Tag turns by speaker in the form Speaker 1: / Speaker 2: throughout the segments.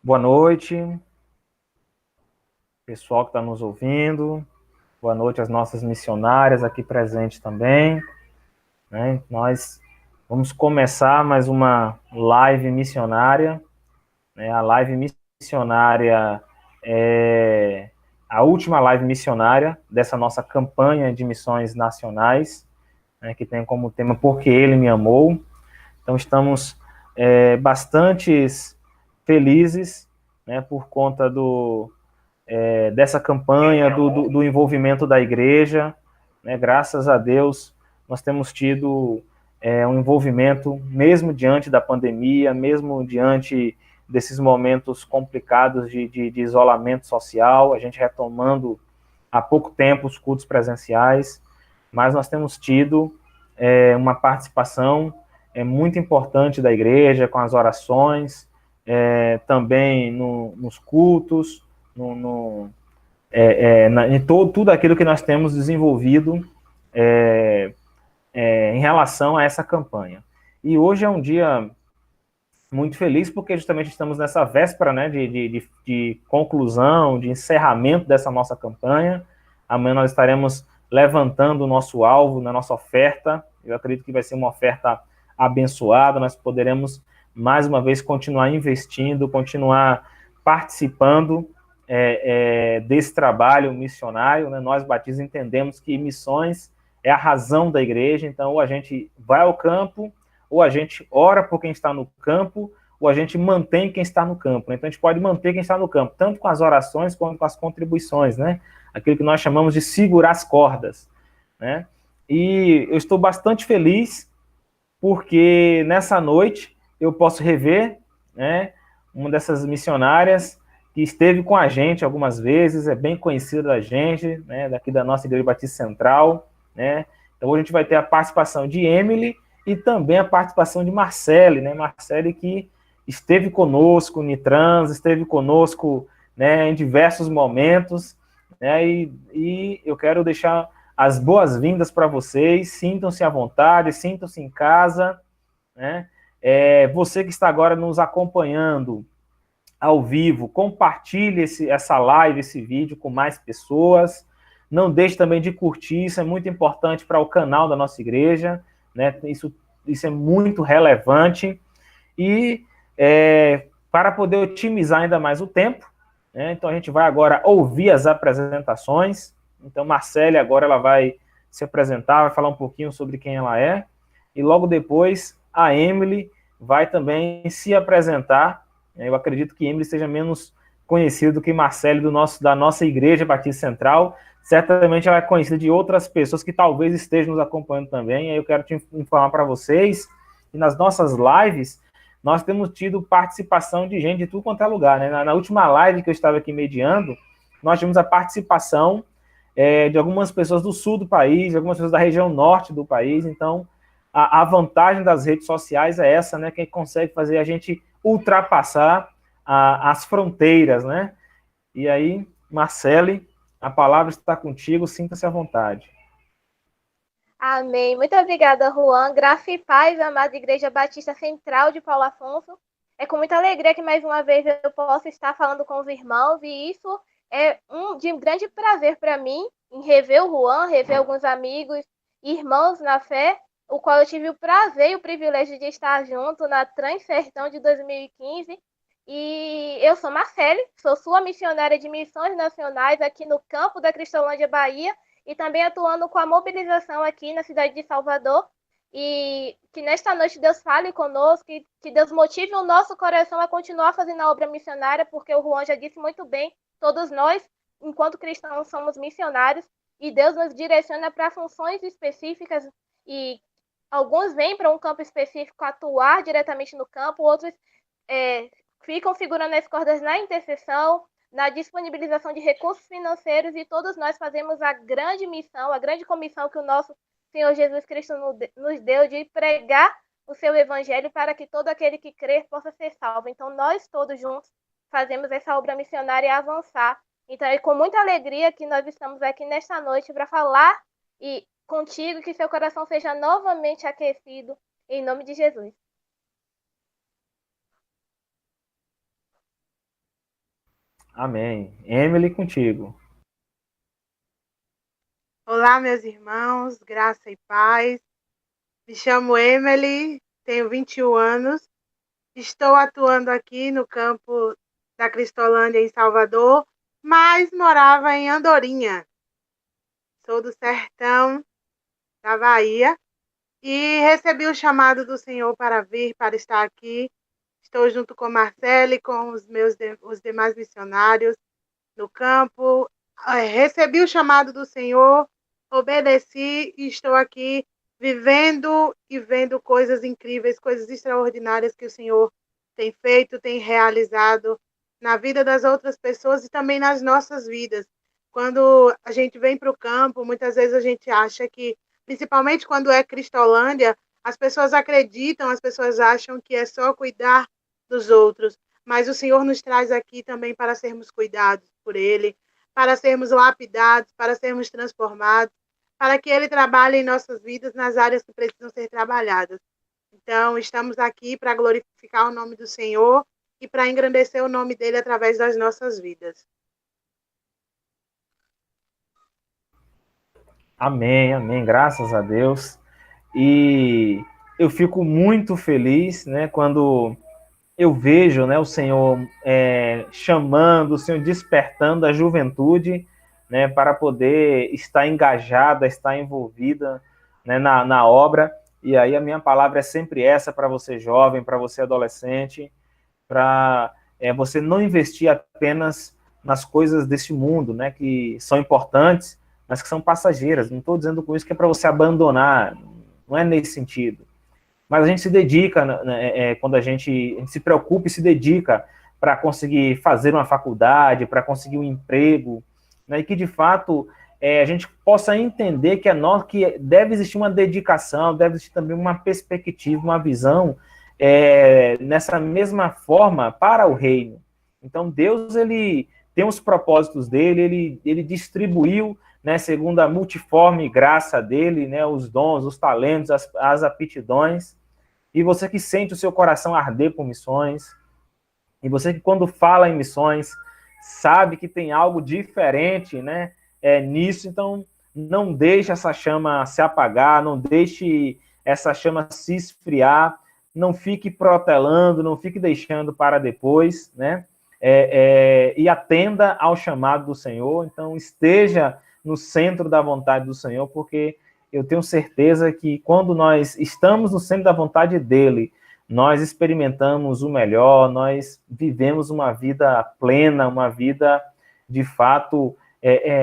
Speaker 1: Boa noite, pessoal que está nos ouvindo. Boa noite às nossas missionárias aqui presentes também. Né? Nós vamos começar mais uma live missionária. Né? A live missionária é a última live missionária dessa nossa campanha de missões nacionais, né? Que tem como tema Porque Ele Me Amou. Então estamos bastante felizes, né, por conta dessa campanha, do envolvimento da igreja. Né, graças a Deus, nós temos tido um envolvimento, mesmo diante da pandemia, mesmo diante desses momentos complicados de isolamento social, a gente retomando há pouco tempo os cultos presenciais, mas nós temos tido uma participação muito importante da igreja, com as orações, também nos cultos, em tudo aquilo que nós temos desenvolvido em relação a essa campanha. E hoje é um dia muito feliz, porque justamente estamos nessa véspera, né, de conclusão, de encerramento dessa nossa campanha. Amanhã nós estaremos levantando o nosso alvo na nossa oferta. Eu acredito que vai ser uma oferta abençoada, nós poderemos mais uma vez continuar investindo, continuar participando desse trabalho missionário. Né? Nós batistas entendemos que missões é a razão da igreja, então ou a gente vai ao campo, ou a gente ora por quem está no campo, ou a gente mantém quem está no campo. Então a gente pode manter quem está no campo, tanto com as orações quanto com as contribuições, né? Aquilo que nós chamamos de segurar as cordas, né? E eu estou bastante feliz porque nessa noite eu posso rever, né, uma dessas missionárias que esteve com a gente algumas vezes, é bem conhecida da gente, né, daqui da nossa Igreja Batista Central, né? Então hoje a gente vai ter a participação de Emily e também a participação de Marcele, né? Marcele que esteve conosco no Nitrans, esteve conosco, né, em diversos momentos, né? E eu quero deixar as boas-vindas para vocês, sintam-se à vontade, sintam-se em casa, né? Você que está agora nos acompanhando ao vivo, compartilhe essa live, esse vídeo com mais pessoas. Não deixe também de curtir, isso é muito importante para o canal da nossa igreja, né? Isso é muito relevante. E para poder otimizar ainda mais o tempo, né? Então a gente vai agora ouvir as apresentações. Então Marcele agora ela vai se apresentar, vai falar um pouquinho sobre quem ela é, e logo depois a Emily vai também se apresentar. Eu acredito que Emily seja menos conhecida do que Marcele da nossa Igreja Batista Central. Certamente ela é conhecida de outras pessoas que talvez estejam nos acompanhando também. Aí eu quero te informar para vocês que nas nossas lives nós temos tido participação de gente de tudo quanto é lugar, né? Na última live que eu estava aqui mediando, nós tivemos a participação de algumas pessoas do sul do país, de algumas pessoas da região norte do país. Então, a vantagem das redes sociais é essa, né? Que consegue fazer a gente ultrapassar as fronteiras, né? E aí, Marcele, a palavra está contigo, sinta-se à vontade.
Speaker 2: Amém. Muito obrigada, Juan. Graça e paz, amada Igreja Batista Central de Paulo Afonso. É com muita alegria que mais uma vez eu posso estar falando com os irmãos, e isso é de grande prazer para mim, em rever o Juan, rever alguns amigos, irmãos na fé, o qual eu tive o prazer e o privilégio de estar junto na Transsertão de 2015. E eu sou Marcele, sou sua missionária de missões nacionais aqui no campo da Cristolândia, Bahia, e também atuando com a mobilização aqui na cidade de Salvador. E que nesta noite Deus fale conosco, que Deus motive o nosso coração a continuar fazendo a obra missionária, porque o Juan já disse muito bem, todos nós, enquanto cristãos, somos missionários, e Deus nos direciona para funções específicas, e alguns vêm para um campo específico atuar diretamente no campo, outros ficam segurando as cordas na intercessão, na disponibilização de recursos financeiros, e todos nós fazemos a grande missão, a grande comissão que o nosso Senhor Jesus Cristo nos deu de pregar o seu evangelho para que todo aquele que crer possa ser salvo. Então, nós todos juntos fazemos essa obra missionária avançar. Então, é com muita alegria que nós estamos aqui nesta noite para falar e contigo, que seu coração seja novamente aquecido, em nome de Jesus.
Speaker 1: Amém. Emily, contigo.
Speaker 3: Olá, meus irmãos, graça e paz. Me chamo Emily, tenho 21 anos. Estou atuando aqui no campo da Cristolândia, em Salvador, mas morava em Andorinha. Sou do sertão da Bahia e recebi o chamado do Senhor para vir, para estar aqui. Estou junto com Marcele e com os demais missionários no campo. Recebi o chamado do Senhor, obedeci e estou aqui vivendo e vendo coisas incríveis, coisas extraordinárias que o Senhor tem feito, tem realizado na vida das outras pessoas e também nas nossas vidas. Quando a gente vem para o campo, muitas vezes a gente acha que, principalmente quando é Cristolândia, as pessoas acreditam, as pessoas acham que é só cuidar dos outros, mas o Senhor nos traz aqui também para sermos cuidados por Ele, para sermos lapidados, para sermos transformados, para que Ele trabalhe em nossas vidas nas áreas que precisam ser trabalhadas. Então, estamos aqui para glorificar o nome do Senhor e para engrandecer o nome dEle através das nossas vidas.
Speaker 1: Amém, amém, graças a Deus. E eu fico muito feliz, né, quando eu vejo, né, o Senhor chamando, o Senhor despertando a juventude, né, para poder estar engajada, estar envolvida, né, na obra. E aí a minha palavra é sempre essa para você jovem, para você adolescente, para você não investir apenas nas coisas deste mundo, né, que são importantes, mas que são passageiras. Não estou dizendo com isso que é para você abandonar, não é nesse sentido. Mas a gente se dedica, né, quando a gente se preocupa e se dedica para conseguir fazer uma faculdade, para conseguir um emprego, né, e que de fato a gente possa entender que deve existir uma dedicação, deve existir também uma perspectiva, uma visão nessa mesma forma para o reino. Então Deus, ele tem os propósitos dele, ele distribuiu, né, segundo a multiforme graça dele, né, os dons, os talentos, as aptidões. E você que sente o seu coração arder por missões, e você que quando fala em missões, sabe que tem algo diferente, né, nisso, então não deixe essa chama se apagar, não deixe essa chama se esfriar, não fique protelando, não fique deixando para depois, né, e atenda ao chamado do Senhor. Então esteja no centro da vontade do Senhor, porque eu tenho certeza que quando nós estamos no centro da vontade dele, nós experimentamos o melhor, nós vivemos uma vida plena, uma vida, de fato,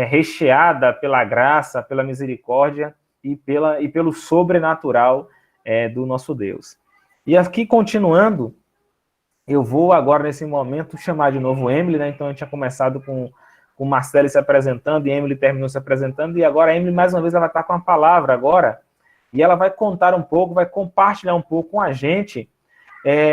Speaker 1: recheada pela graça, pela misericórdia e pelo sobrenatural do nosso Deus. E aqui, continuando, eu vou agora, nesse momento, chamar de novo Emily, né? Então, a gente tinha começado com o Marcelo se apresentando, e a Emily terminou se apresentando, e agora a Emily, mais uma vez, ela vai estar com a palavra agora, e ela vai contar um pouco, vai compartilhar um pouco com a gente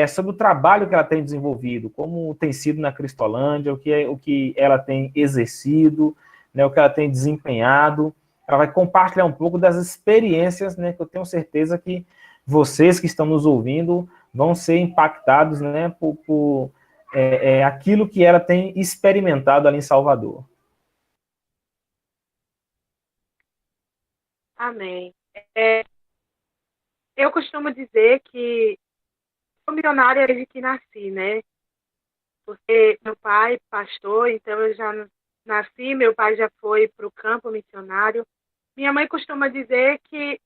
Speaker 1: sobre o trabalho que ela tem desenvolvido, como tem sido na Cristolândia, o que ela tem exercido, né, o que ela tem desempenhado. Ela vai compartilhar um pouco das experiências, né, que eu tenho certeza que vocês que estão nos ouvindo vão ser impactados, né, por aquilo que ela tem experimentado ali em Salvador.
Speaker 3: Amém. Eu costumo dizer que sou missionária desde que nasci, né? Porque meu pai, pastor, então eu já nasci, meu pai já foi para o campo missionário. Minha mãe costuma dizer que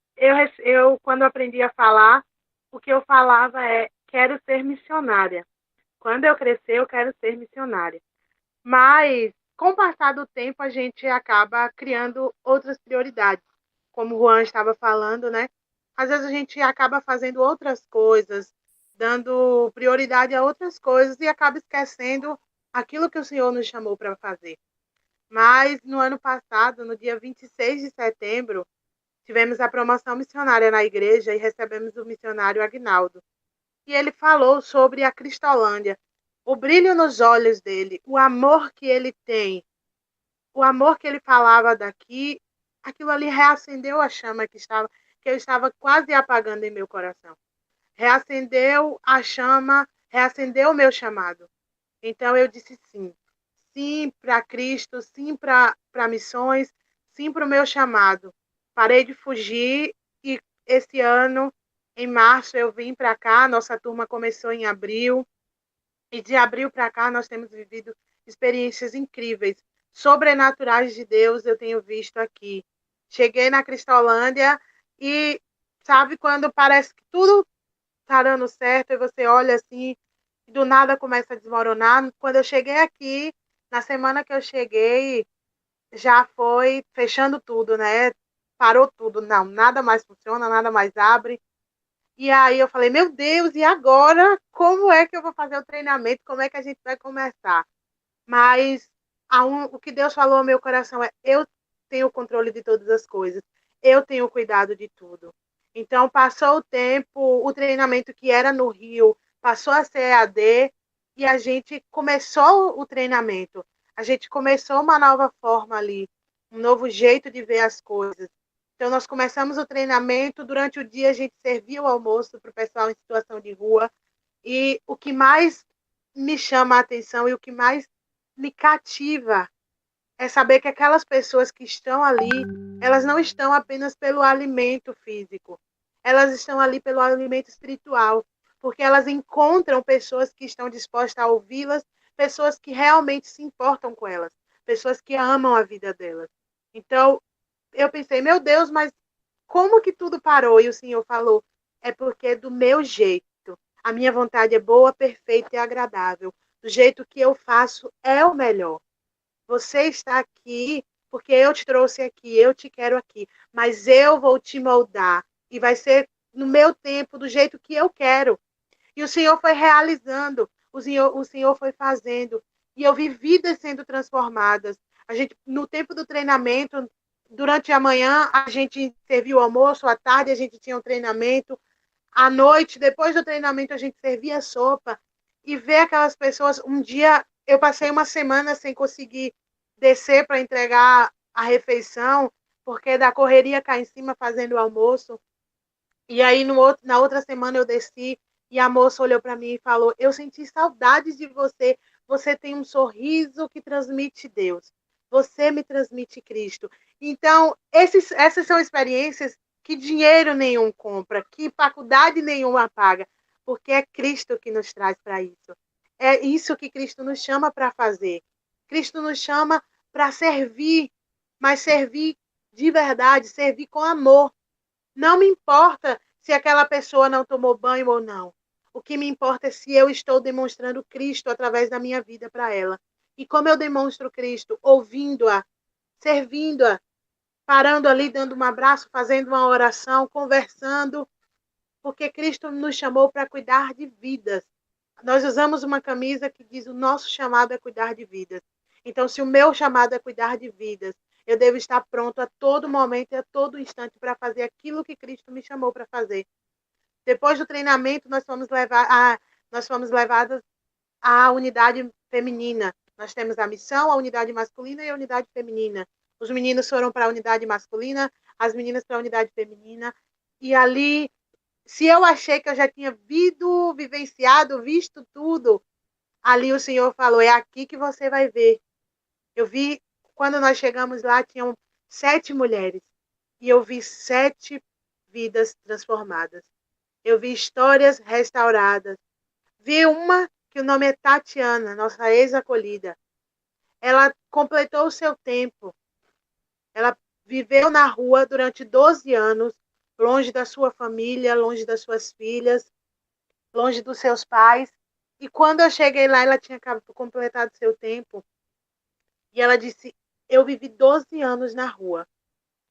Speaker 3: eu, quando aprendi a falar, o que eu falava é: quero ser missionária. Quando eu crescer, eu quero ser missionária. Mas, com o passar do tempo, a gente acaba criando outras prioridades. Como o Juan estava falando, né? Às vezes a gente acaba fazendo outras coisas, dando prioridade a outras coisas e acaba esquecendo aquilo que o Senhor nos chamou para fazer. Mas no ano passado, no dia 26 de setembro, tivemos a promoção missionária na igreja e recebemos o missionário Agnaldo. E ele falou sobre a Cristolândia, o brilho nos olhos dele, o amor que ele tem, o amor que ele falava daqui, aquilo ali reacendeu a chama que eu estava quase apagando em meu coração. Reacendeu a chama, reacendeu o meu chamado. Então eu disse sim. Sim para Cristo, sim para missões, sim para o meu chamado. Parei de fugir e esse ano, em março, eu vim para cá. Nossa turma começou em abril. E de abril para cá, nós temos vivido experiências incríveis, sobrenaturais de Deus, eu tenho visto aqui. Cheguei na Cristolândia e sabe quando parece que tudo está dando certo e você olha assim, e do nada começa a desmoronar. Quando eu cheguei aqui, na semana que eu cheguei, já foi fechando tudo, né? Parou tudo, não, nada mais funciona, nada mais abre. E aí eu falei, meu Deus, e agora? Como é que eu vou fazer o treinamento? Como é que a gente vai começar? Mas o que Deus falou ao meu coração é, eu tenho o controle de todas as coisas. Eu tenho o cuidado de tudo. Então, passou o tempo, o treinamento que era no Rio, passou a ser EAD, e a gente começou o treinamento. A gente começou uma nova forma ali, um novo jeito de ver as coisas. Então, nós começamos o treinamento, durante o dia a gente servia o almoço para o pessoal em situação de rua, e o que mais me chama a atenção e o que mais me cativa é saber que aquelas pessoas que estão ali, elas não estão apenas pelo alimento físico, elas estão ali pelo alimento espiritual, porque elas encontram pessoas que estão dispostas a ouvi-las, pessoas que realmente se importam com elas, pessoas que amam a vida delas. Então, eu pensei, meu Deus, mas como que tudo parou? E o Senhor falou, é porque é do meu jeito. A minha vontade é boa, perfeita e agradável. Do jeito que eu faço é o melhor. Você está aqui porque eu te trouxe aqui, eu te quero aqui, mas eu vou te moldar e vai ser no meu tempo, do jeito que eu quero. E o Senhor foi realizando, o Senhor foi fazendo, e eu vi vidas sendo transformadas. A gente, no tempo do treinamento, durante a manhã, a gente serviu o almoço, à tarde a gente tinha um treinamento, à noite, depois do treinamento, a gente servia sopa, e ver aquelas pessoas. Um dia, eu passei uma semana sem conseguir descer para entregar a refeição, porque da correria cá em cima fazendo o almoço. E aí, na outra semana, eu desci e a moça olhou para mim e falou: eu senti saudades de você. Você tem um sorriso que transmite Deus. Você me transmite Cristo. Então, essas são experiências que dinheiro nenhum compra, que faculdade nenhuma paga, porque é Cristo que nos traz para isso. É isso que Cristo nos chama para fazer. Cristo nos chama para servir, mas servir de verdade, servir com amor. Não me importa se aquela pessoa não tomou banho ou não. O que me importa é se eu estou demonstrando Cristo através da minha vida para ela. E como eu demonstro Cristo? Ouvindo-a, servindo-a, parando ali, dando um abraço, fazendo uma oração, conversando, porque Cristo nos chamou para cuidar de vidas. Nós usamos uma camisa que diz: o nosso chamado é cuidar de vidas. Então, se o meu chamado é cuidar de vidas, eu devo estar pronto a todo momento e a todo instante para fazer aquilo que Cristo me chamou para fazer. Depois do treinamento, nós fomos levadas à unidade feminina. Nós temos a missão, a unidade masculina e a unidade feminina. Os meninos foram para a unidade masculina, as meninas para a unidade feminina. E ali, se eu achei que eu já tinha vivenciado, visto tudo, ali o Senhor falou: é aqui que você vai ver. Eu vi, quando nós chegamos lá, tinham 7 mulheres. E eu vi 7 vidas transformadas. Eu vi histórias restauradas. Vi uma que o nome é Tatiana, nossa ex-acolhida. Ela completou o seu tempo. Ela viveu na rua durante 12 anos, longe da sua família, longe das suas filhas, longe dos seus pais. E quando eu cheguei lá, ela tinha completado seu tempo. E ela disse: eu vivi 12 anos na rua,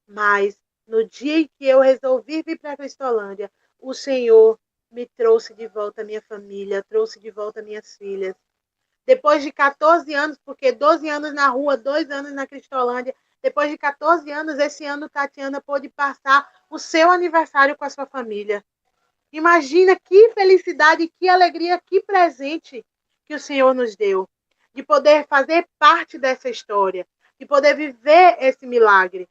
Speaker 3: mas no dia em que eu resolvi vir para a Cristolândia, o Senhor me trouxe de volta a minha família, trouxe de volta minhas filhas. Depois de 14 anos, porque 12 anos na rua, 2 anos na Cristolândia, depois de 14 anos, esse ano, Tatiana pôde passar o seu aniversário com a sua família. Imagina que felicidade, que alegria, que presente que o Senhor nos deu, de poder fazer parte dessa história, de poder viver esse milagre.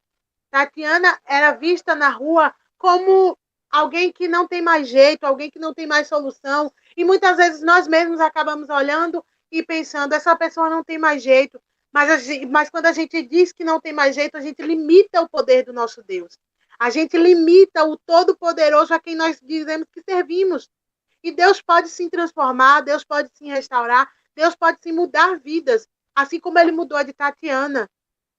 Speaker 3: Tatiana era vista na rua como alguém que não tem mais jeito, alguém que não tem mais solução, e muitas vezes nós mesmos acabamos olhando e pensando, essa pessoa não tem mais jeito, mas quando a gente diz que não tem mais jeito, a gente limita o poder do nosso Deus. A gente limita o Todo-Poderoso a quem nós dizemos que servimos. E Deus pode se transformar, Deus pode se restaurar, Deus pode se mudar vidas, assim como ele mudou a de Tatiana,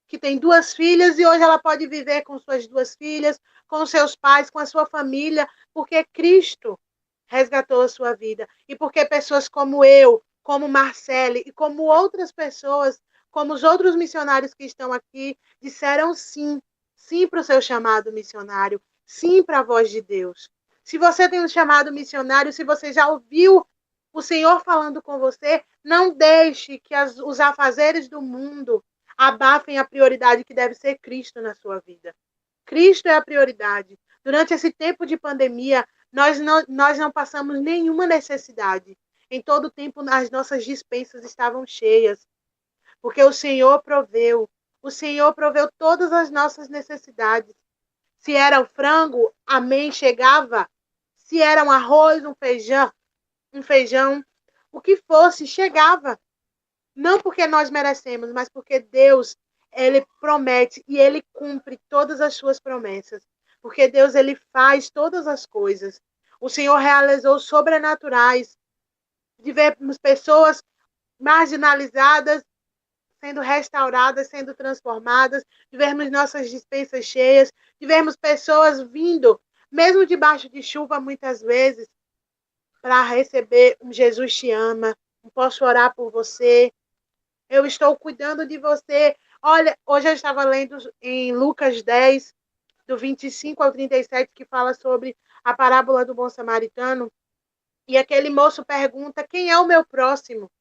Speaker 3: que tem 2 filhas e hoje ela pode viver com suas 2 filhas, com seus pais, com a sua família, porque Cristo resgatou a sua vida. E porque pessoas como eu, como Marcele e como outras pessoas, como os outros missionários que estão aqui, disseram sim, sim para o seu chamado missionário, sim para a voz de Deus. Se você tem um chamado missionário, se você já ouviu o Senhor falando com você, não deixe que os afazeres do mundo abafem a prioridade que deve ser Cristo na sua vida. Cristo é a prioridade. Durante esse tempo de pandemia, nós não passamos nenhuma necessidade. Em todo tempo, as nossas despensas estavam cheias, porque o Senhor proveu. O Senhor proveu todas as nossas necessidades. Se era o frango, amém, chegava. Se era um arroz, um feijão, o que fosse, chegava. Não porque nós merecemos, mas porque Deus, ele promete e ele cumpre todas as suas promessas. Porque Deus, ele faz todas as coisas. O Senhor realizou sobrenaturais. Tivemos pessoas marginalizadas sendo restauradas, sendo transformadas. Tivemos nossas despensas cheias. Tivemos pessoas vindo, mesmo debaixo de chuva, muitas vezes, para receber um Jesus te ama. Posso orar por você. Eu estou cuidando de você. Olha, hoje eu estava lendo em Lucas 10, do 25 ao 37, que fala sobre a parábola do bom samaritano. E aquele moço pergunta, quem é o meu próximo?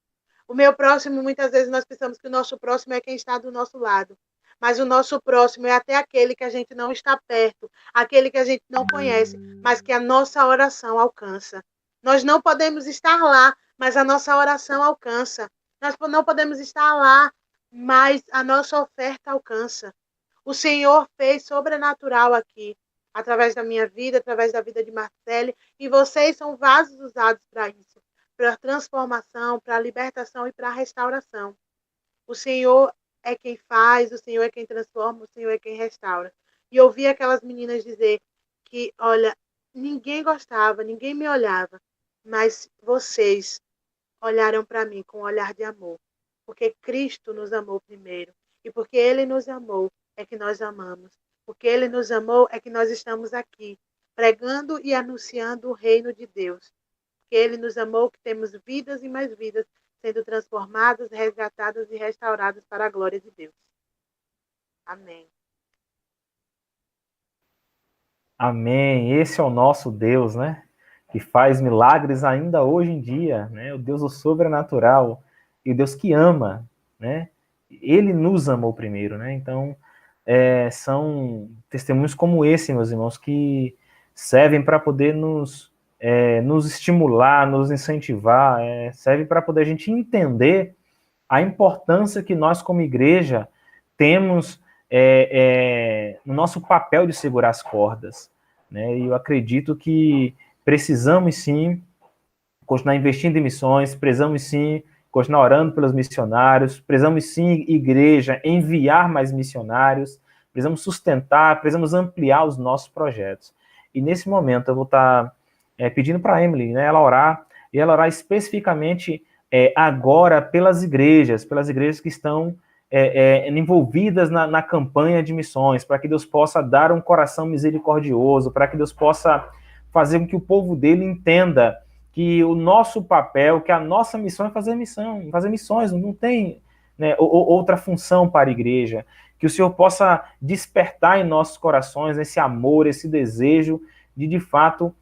Speaker 3: O meu próximo, muitas vezes nós pensamos que o nosso próximo é quem está do nosso lado. Mas o nosso próximo é até aquele que a gente não está perto, aquele que a gente não conhece, mas que a nossa oração alcança. Nós não podemos estar lá, mas a nossa oração alcança. Nós não podemos estar lá, mas a nossa oferta alcança. O Senhor fez sobrenatural aqui, através da minha vida, através da vida de Marcele, e vocês são vasos usados para isso, para a transformação, para a libertação e para a restauração. O Senhor é quem faz, o Senhor é quem transforma, o Senhor é quem restaura. E eu ouvi aquelas meninas dizer que, olha, ninguém gostava, ninguém me olhava, mas vocês olharam para mim com um olhar de amor, porque Cristo nos amou primeiro, e porque Ele nos amou é que nós amamos, porque Ele nos amou é que nós estamos aqui, pregando e anunciando o reino de Deus, porque Ele nos amou que temos vidas e mais vidas sendo transformadas, resgatadas e restauradas para a glória de Deus. Amém.
Speaker 1: Amém. Esse é o nosso Deus, né? Que faz milagres ainda hoje em dia, né? O Deus do sobrenatural e o Deus que ama, né? Ele nos amou primeiro, né? Então, são testemunhos como esse, meus irmãos, que servem para poder nos estimular, nos incentivar, serve para poder a gente entender a importância que nós, como igreja, temos no nosso papel de segurar as cordas, né? E eu acredito que precisamos sim continuar investindo em missões, precisamos sim continuar orando pelos missionários, precisamos sim, igreja, enviar mais missionários, precisamos sustentar, precisamos ampliar os nossos projetos. E nesse momento eu vou estar pedindo para a Emily, né, ela orar especificamente agora pelas igrejas que estão envolvidas na campanha de missões, para que Deus possa dar um coração misericordioso, para que Deus possa fazer com que o povo dele entenda que o nosso papel, que a nossa missão é fazer missões, não tem, né, outra função para a igreja, que o Senhor possa despertar em nossos corações esse amor, esse desejo de fato,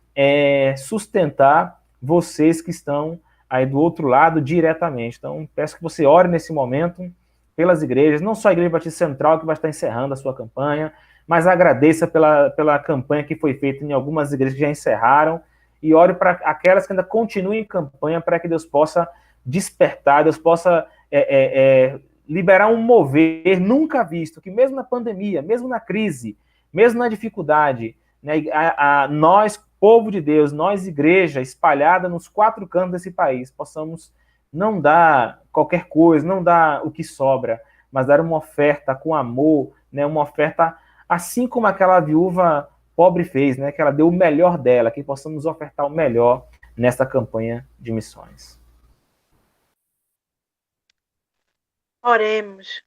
Speaker 1: sustentar vocês que estão aí do outro lado diretamente. Então, peço que você ore nesse momento pelas igrejas, não só a Igreja Batista Central, que vai estar encerrando a sua campanha, mas agradeça pela campanha que foi feita em algumas igrejas que já encerraram, e ore para aquelas que ainda continuem em campanha, para que Deus possa despertar, Deus possa liberar um mover nunca visto, que mesmo na pandemia, mesmo na crise, mesmo na dificuldade, né, nós, povo de Deus, nós, igreja, espalhada nos 4 cantos desse país, possamos não dar qualquer coisa, não dar o que sobra, mas dar uma oferta com amor, né, uma oferta assim como aquela viúva pobre fez, né, que ela deu o melhor dela, que possamos ofertar o melhor nesta campanha de missões.
Speaker 3: Oremos.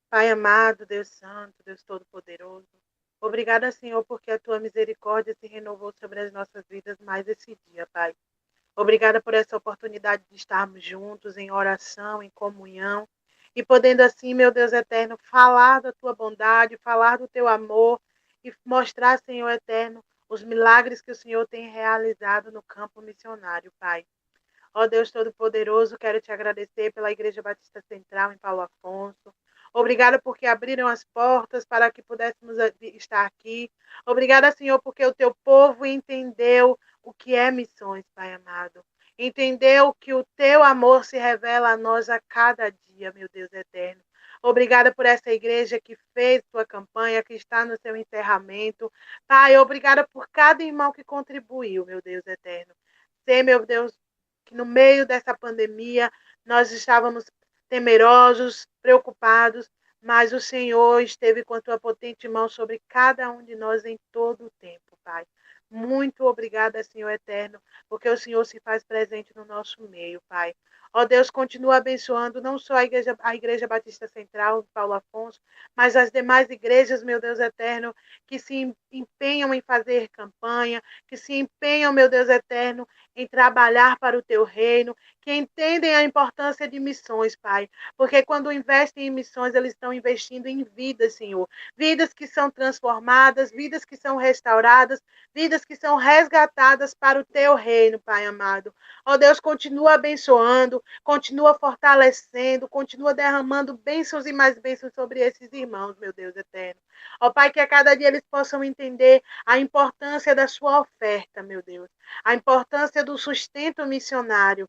Speaker 3: Pai amado, Deus Santo, Deus Todo-Poderoso, obrigada, Senhor, porque a tua misericórdia se renovou sobre as nossas vidas mais esse dia, Pai. Obrigada por essa oportunidade de estarmos juntos em oração, em comunhão, e podendo assim, meu Deus eterno, falar da tua bondade, falar do teu amor e mostrar, Senhor eterno, os milagres que o Senhor tem realizado no campo missionário, Pai. Ó Deus Todo-Poderoso, quero te agradecer pela Igreja Batista Central em Paulo Afonso. Obrigada porque abriram as portas para que pudéssemos estar aqui. Obrigada, Senhor, porque o teu povo entendeu o que é missões, Pai amado. Entendeu que o teu amor se revela a nós a cada dia, meu Deus eterno. Obrigada por essa igreja que fez sua campanha, que está no seu encerramento. Pai, obrigada por cada irmão que contribuiu, meu Deus eterno. Sei, meu Deus, que no meio dessa pandemia nós estávamos temerosos, preocupados, mas o Senhor esteve com a tua potente mão sobre cada um de nós em todo o tempo, Pai. Muito obrigada, Senhor eterno, porque o Senhor se faz presente no nosso meio, Pai. Ó Deus, continua abençoando não só a igreja Batista Central, Paulo Afonso, mas as demais igrejas, meu Deus eterno, que se empenham em fazer campanha, que se empenham, meu Deus eterno, em trabalhar para o teu reino, que entendem a importância de missões, Pai. Porque quando investem em missões, eles estão investindo em vidas, Senhor. Vidas que são transformadas, vidas que são restauradas, vidas que são resgatadas para o teu reino, Pai amado. Ó Deus, continua abençoando, continua fortalecendo, continua derramando bênçãos e mais bênçãos sobre esses irmãos, meu Deus eterno. Ó Pai, que a cada dia eles possam entender a importância da sua oferta, meu Deus. A importância do sustento missionário.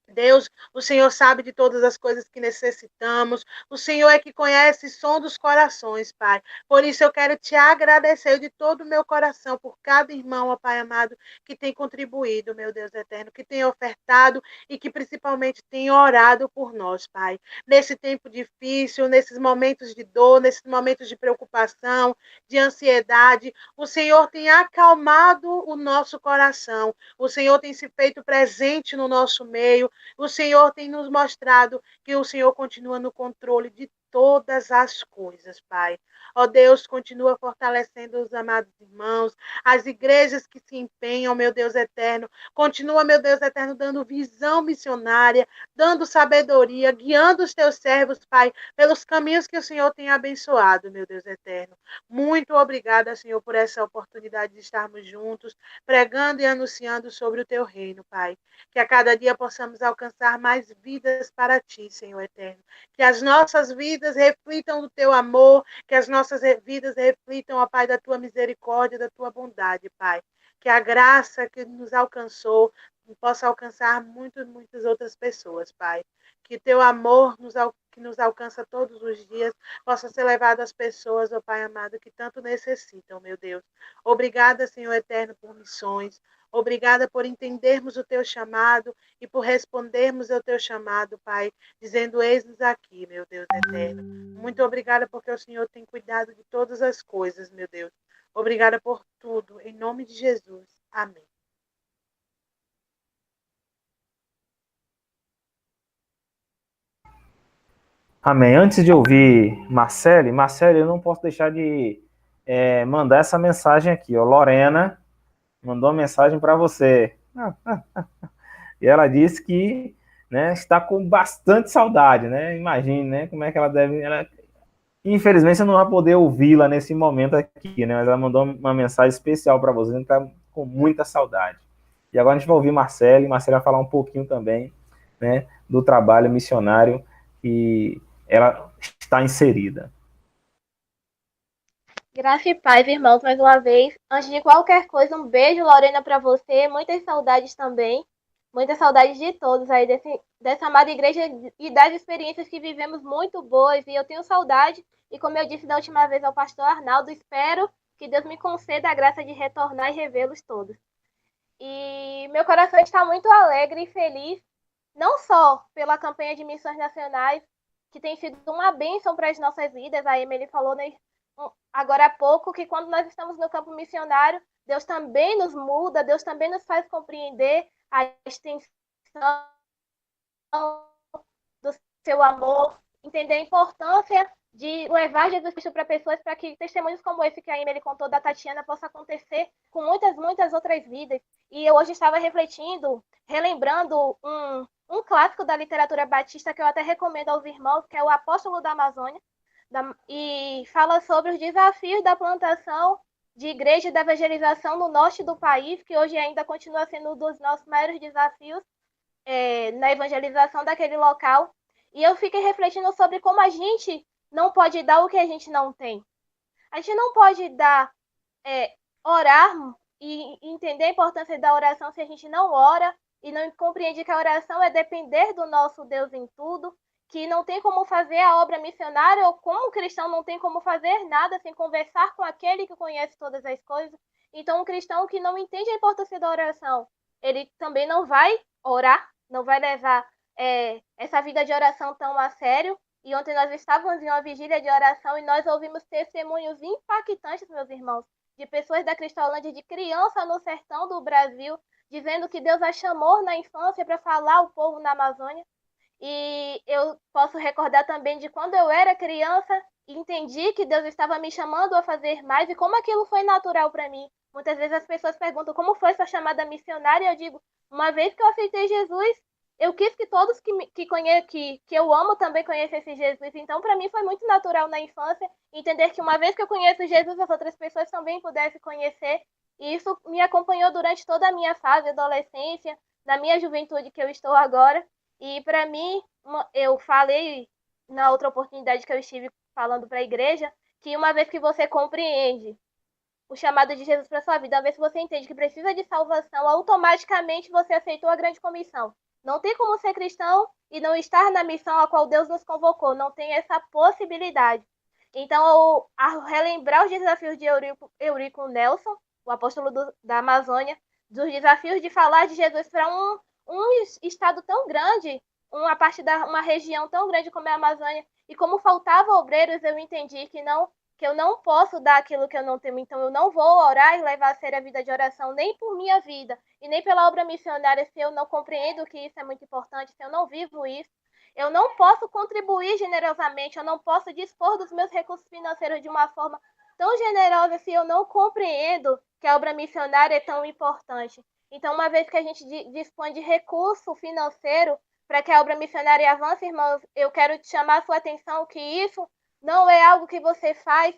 Speaker 3: Deus, o Senhor sabe de todas as coisas que necessitamos. O Senhor é que conhece o som dos corações, Pai. Por isso eu quero te agradecer de todo o meu coração por cada irmão, ó Pai amado, que tem contribuído, meu Deus eterno, que tem ofertado e que principalmente tem orado por nós, Pai. Nesse tempo difícil, nesses momentos de dor, nesses momentos de preocupação, de ansiedade, o Senhor tem acalmado o nosso coração. O Senhor tem se feito presente no nosso meio. O Senhor tem nos mostrado que o Senhor continua no controle de todas as coisas, Pai. Ó Deus, continua fortalecendo os amados irmãos, as igrejas que se empenham, meu Deus eterno. Continua, meu Deus eterno, dando visão missionária, dando sabedoria, guiando os teus servos, Pai, pelos caminhos que o Senhor tem abençoado, meu Deus eterno. Muito obrigada, Senhor, por essa oportunidade de estarmos juntos, pregando e anunciando sobre o teu reino, Pai. Que a cada dia possamos alcançar mais vidas para ti, Senhor eterno. Que as nossas vidas reflitam do teu amor, que as nossas vidas reflitam, ó Pai, da tua misericórdia, da tua bondade, Pai. Que a graça que nos alcançou possa alcançar muitas outras pessoas, Pai. Que teu amor que nos alcança todos os dias possa ser levado às pessoas, ó Pai amado, que tanto necessitam, meu Deus. Obrigada, Senhor eterno, por missões. Obrigada por entendermos o teu chamado e por respondermos ao teu chamado, Pai, dizendo: eis-nos aqui, meu Deus eterno. Muito obrigada porque o Senhor tem cuidado de todas as coisas, meu Deus. Obrigada por tudo, em nome de Jesus. Amém.
Speaker 1: Amém. Antes de ouvir Marcele, eu não posso deixar de mandar essa mensagem aqui, ó. Lorena mandou uma mensagem para você. E ela disse que, né, está com bastante saudade, né? Imagine, né, como é que ela deve... Infelizmente, você não vai poder ouvi-la nesse momento aqui, né? Mas ela mandou uma mensagem especial para você, está com muita saudade. E agora a gente vai ouvir Marcele, e Marcele vai falar um pouquinho também, né, do trabalho missionário que ela está inserida.
Speaker 2: Graça e paz, irmãos, mais uma vez. Antes de qualquer coisa, um beijo, Lorena, para você. Muitas saudades também. Muitas saudades de todos aí dessa amada igreja e das experiências que vivemos muito boas. E eu tenho saudade. E como eu disse da última vez ao pastor Arnaldo, espero que Deus me conceda a graça de retornar e revê-los todos. E meu coração está muito alegre e feliz, não só pela campanha de missões nacionais, que tem sido uma bênção para as nossas vidas. A Emily falou, né, agora há pouco, que quando nós estamos no campo missionário, Deus também nos muda, Deus também nos faz compreender a extensão do seu amor, entender a importância de levar Jesus Cristo para pessoas, para que testemunhos como esse que a Emily contou da Tatiana possa acontecer com muitas, muitas outras vidas. E eu hoje estava refletindo, relembrando um clássico da literatura batista que eu até recomendo aos irmãos, que é o Apóstolo da Amazônia, e fala sobre os desafios da plantação de igreja e da evangelização no norte do país, que hoje ainda continua sendo um dos nossos maiores desafios na evangelização daquele local. E eu fiquei refletindo sobre como a gente não pode dar o que a gente não tem. A gente não pode orar e entender a importância da oração se a gente não ora e não compreende que a oração é depender do nosso Deus em tudo, que não tem como fazer a obra missionária, ou como cristão não tem como fazer nada sem conversar com aquele que conhece todas as coisas. Então, um cristão que não entende a importância da oração, ele também não vai orar, não vai levar essa vida de oração tão a sério. E ontem nós estávamos em uma vigília de oração e nós ouvimos testemunhos impactantes, meus irmãos, de pessoas da Cristolândia, de criança no sertão do Brasil, dizendo que Deus a chamou na infância para falar ao povo na Amazônia. E eu posso recordar também de quando eu era criança e entendi que Deus estava me chamando a fazer mais e como aquilo foi natural para mim. Muitas vezes as pessoas perguntam como foi sua chamada missionária e eu digo, uma vez que eu aceitei Jesus, eu quis que todos que eu amo também conhecessem Jesus. Então, para mim, foi muito natural na infância entender que uma vez que eu conheço Jesus, as outras pessoas também pudessem conhecer. E isso me acompanhou durante toda a minha fase, adolescência, na minha juventude que eu estou agora. E para mim, eu falei na outra oportunidade que eu estive falando para a igreja, que uma vez que você compreende o chamado de Jesus para sua vida, uma vez que você entende que precisa de salvação, automaticamente você aceitou a grande comissão. Não tem como ser cristão e não estar na missão a qual Deus nos convocou. Não tem essa possibilidade. Então, ao relembrar os desafios de Eurico Nelson, o apóstolo da Amazônia, dos desafios de falar de Jesus para um estado tão grande, uma região tão grande como é a Amazônia, e como faltava obreiros, eu entendi que eu não posso dar aquilo que eu não tenho, então eu não vou orar e levar a sério a vida de oração, nem por minha vida, e nem pela obra missionária, se eu não compreendo que isso é muito importante, se eu não vivo isso. Eu não posso contribuir generosamente, eu não posso dispor dos meus recursos financeiros de uma forma tão generosa se eu não compreendo que a obra missionária é tão importante. Então, uma vez que a gente dispõe de recurso financeiro para que a obra missionária avance, irmãos, eu quero te chamar a sua atenção que isso não é algo que você faz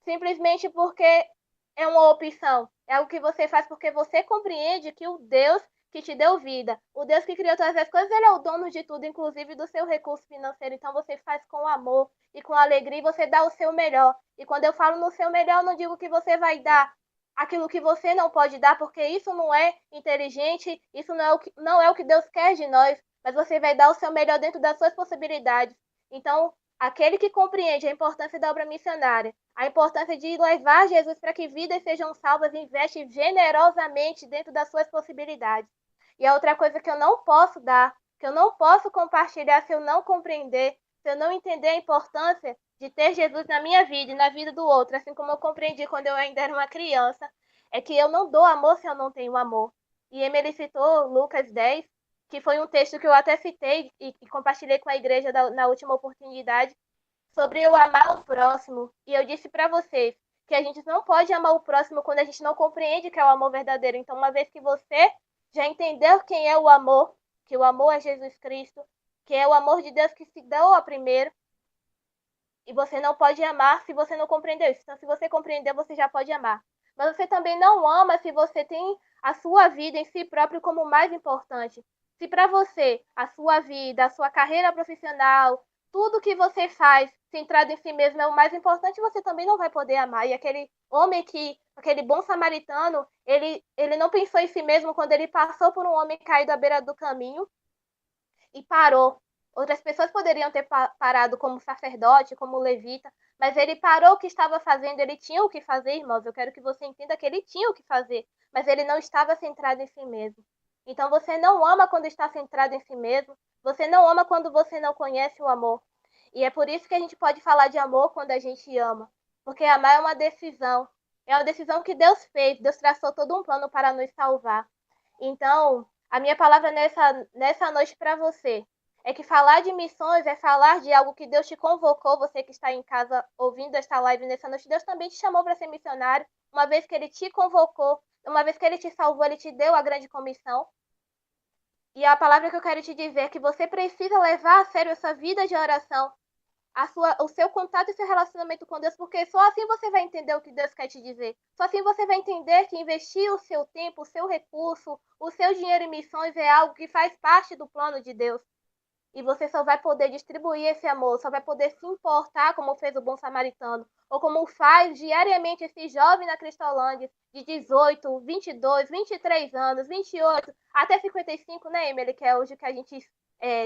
Speaker 2: simplesmente porque é uma opção. É algo que você faz porque você compreende que o Deus que te deu vida, o Deus que criou todas as coisas, ele é o dono de tudo, inclusive do seu recurso financeiro. Então você faz com amor e com alegria e você dá o seu melhor. E quando eu falo no seu melhor, eu não digo que você vai dar aquilo que você não pode dar, porque isso não é inteligente, isso não é o que Deus quer de nós, mas você vai dar o seu melhor dentro das suas possibilidades. Então, aquele que compreende a importância da obra missionária, a importância de levar Jesus para que vidas sejam salvas, investe generosamente dentro das suas possibilidades. E a outra coisa que eu não posso dar, que eu não posso compartilhar se eu não compreender, se eu não entender a importância de ter Jesus na minha vida e na vida do outro, assim como eu compreendi quando eu ainda era uma criança, é que eu não dou amor se eu não tenho amor. E Emily citou Lucas 10, que foi um texto que eu até citei e compartilhei com a igreja na última oportunidade, sobre o amar o próximo. E eu disse para vocês que a gente não pode amar o próximo quando a gente não compreende que é o amor verdadeiro. Então, uma vez que você já entendeu quem é o amor, que o amor é Jesus Cristo, que é o amor de Deus que se deu a primeiro, e você não pode amar se você não compreendeu isso. Então, se você compreendeu, você já pode amar. mas você também não ama se você tem a sua vida em si próprio como mais importante. Se para você a sua vida, a sua carreira profissional, tudo que você faz centrado em si mesmo é o mais importante, você também não vai poder amar. E aquele homem aquele bom samaritano, ele não pensou em si mesmo quando ele passou por um homem caído à beira do caminho e parou. Outras pessoas poderiam ter parado como sacerdote, como levita, mas ele parou o que estava fazendo, ele tinha o que fazer, irmãos. Eu quero que você entenda que ele tinha o que fazer, mas ele não estava centrado em si mesmo. Então você não ama quando está centrado em si mesmo, você não ama quando você não conhece o amor. E é por isso que a gente pode falar de amor quando a gente ama, porque amar é uma decisão. É uma decisão que Deus fez, Deus traçou todo um plano para nos salvar. Então, a minha palavra nessa noite para você é que falar de missões é falar de algo que Deus te convocou, você que está em casa ouvindo esta live nessa noite. Deus também te chamou para ser missionário, uma vez que Ele te convocou, uma vez que Ele te salvou, Ele te deu a grande comissão. E a palavra que eu quero te dizer é que você precisa levar a sério essa vida de oração, o seu contato e seu relacionamento com Deus, porque só assim você vai entender o que Deus quer te dizer. Só assim você vai entender que investir o seu tempo, o seu recurso, o seu dinheiro em missões é algo que faz parte do plano de Deus. E você só vai poder distribuir esse amor, só vai poder se importar como fez o bom samaritano, ou como faz diariamente esse jovem na Cristolândia, de 18, 22, 23 anos, 28, até 55, né, Emily, que é hoje que a gente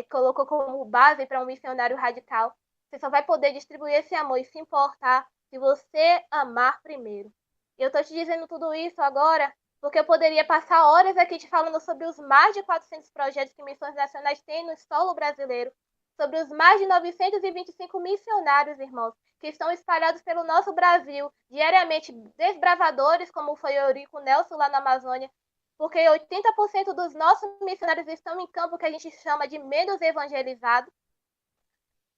Speaker 2: colocou como base para um missionário radical. Você só vai poder distribuir esse amor e se importar se você amar primeiro. E eu estou te dizendo tudo isso agora porque eu poderia passar horas aqui te falando sobre os mais de 400 projetos que Missões Nacionais têm no solo brasileiro, sobre os mais de 925 missionários, irmãos, que estão espalhados pelo nosso Brasil, diariamente desbravadores, como foi o Eurico Nelson lá na Amazônia, porque 80% dos nossos missionários estão em campo que a gente chama de menos evangelizado.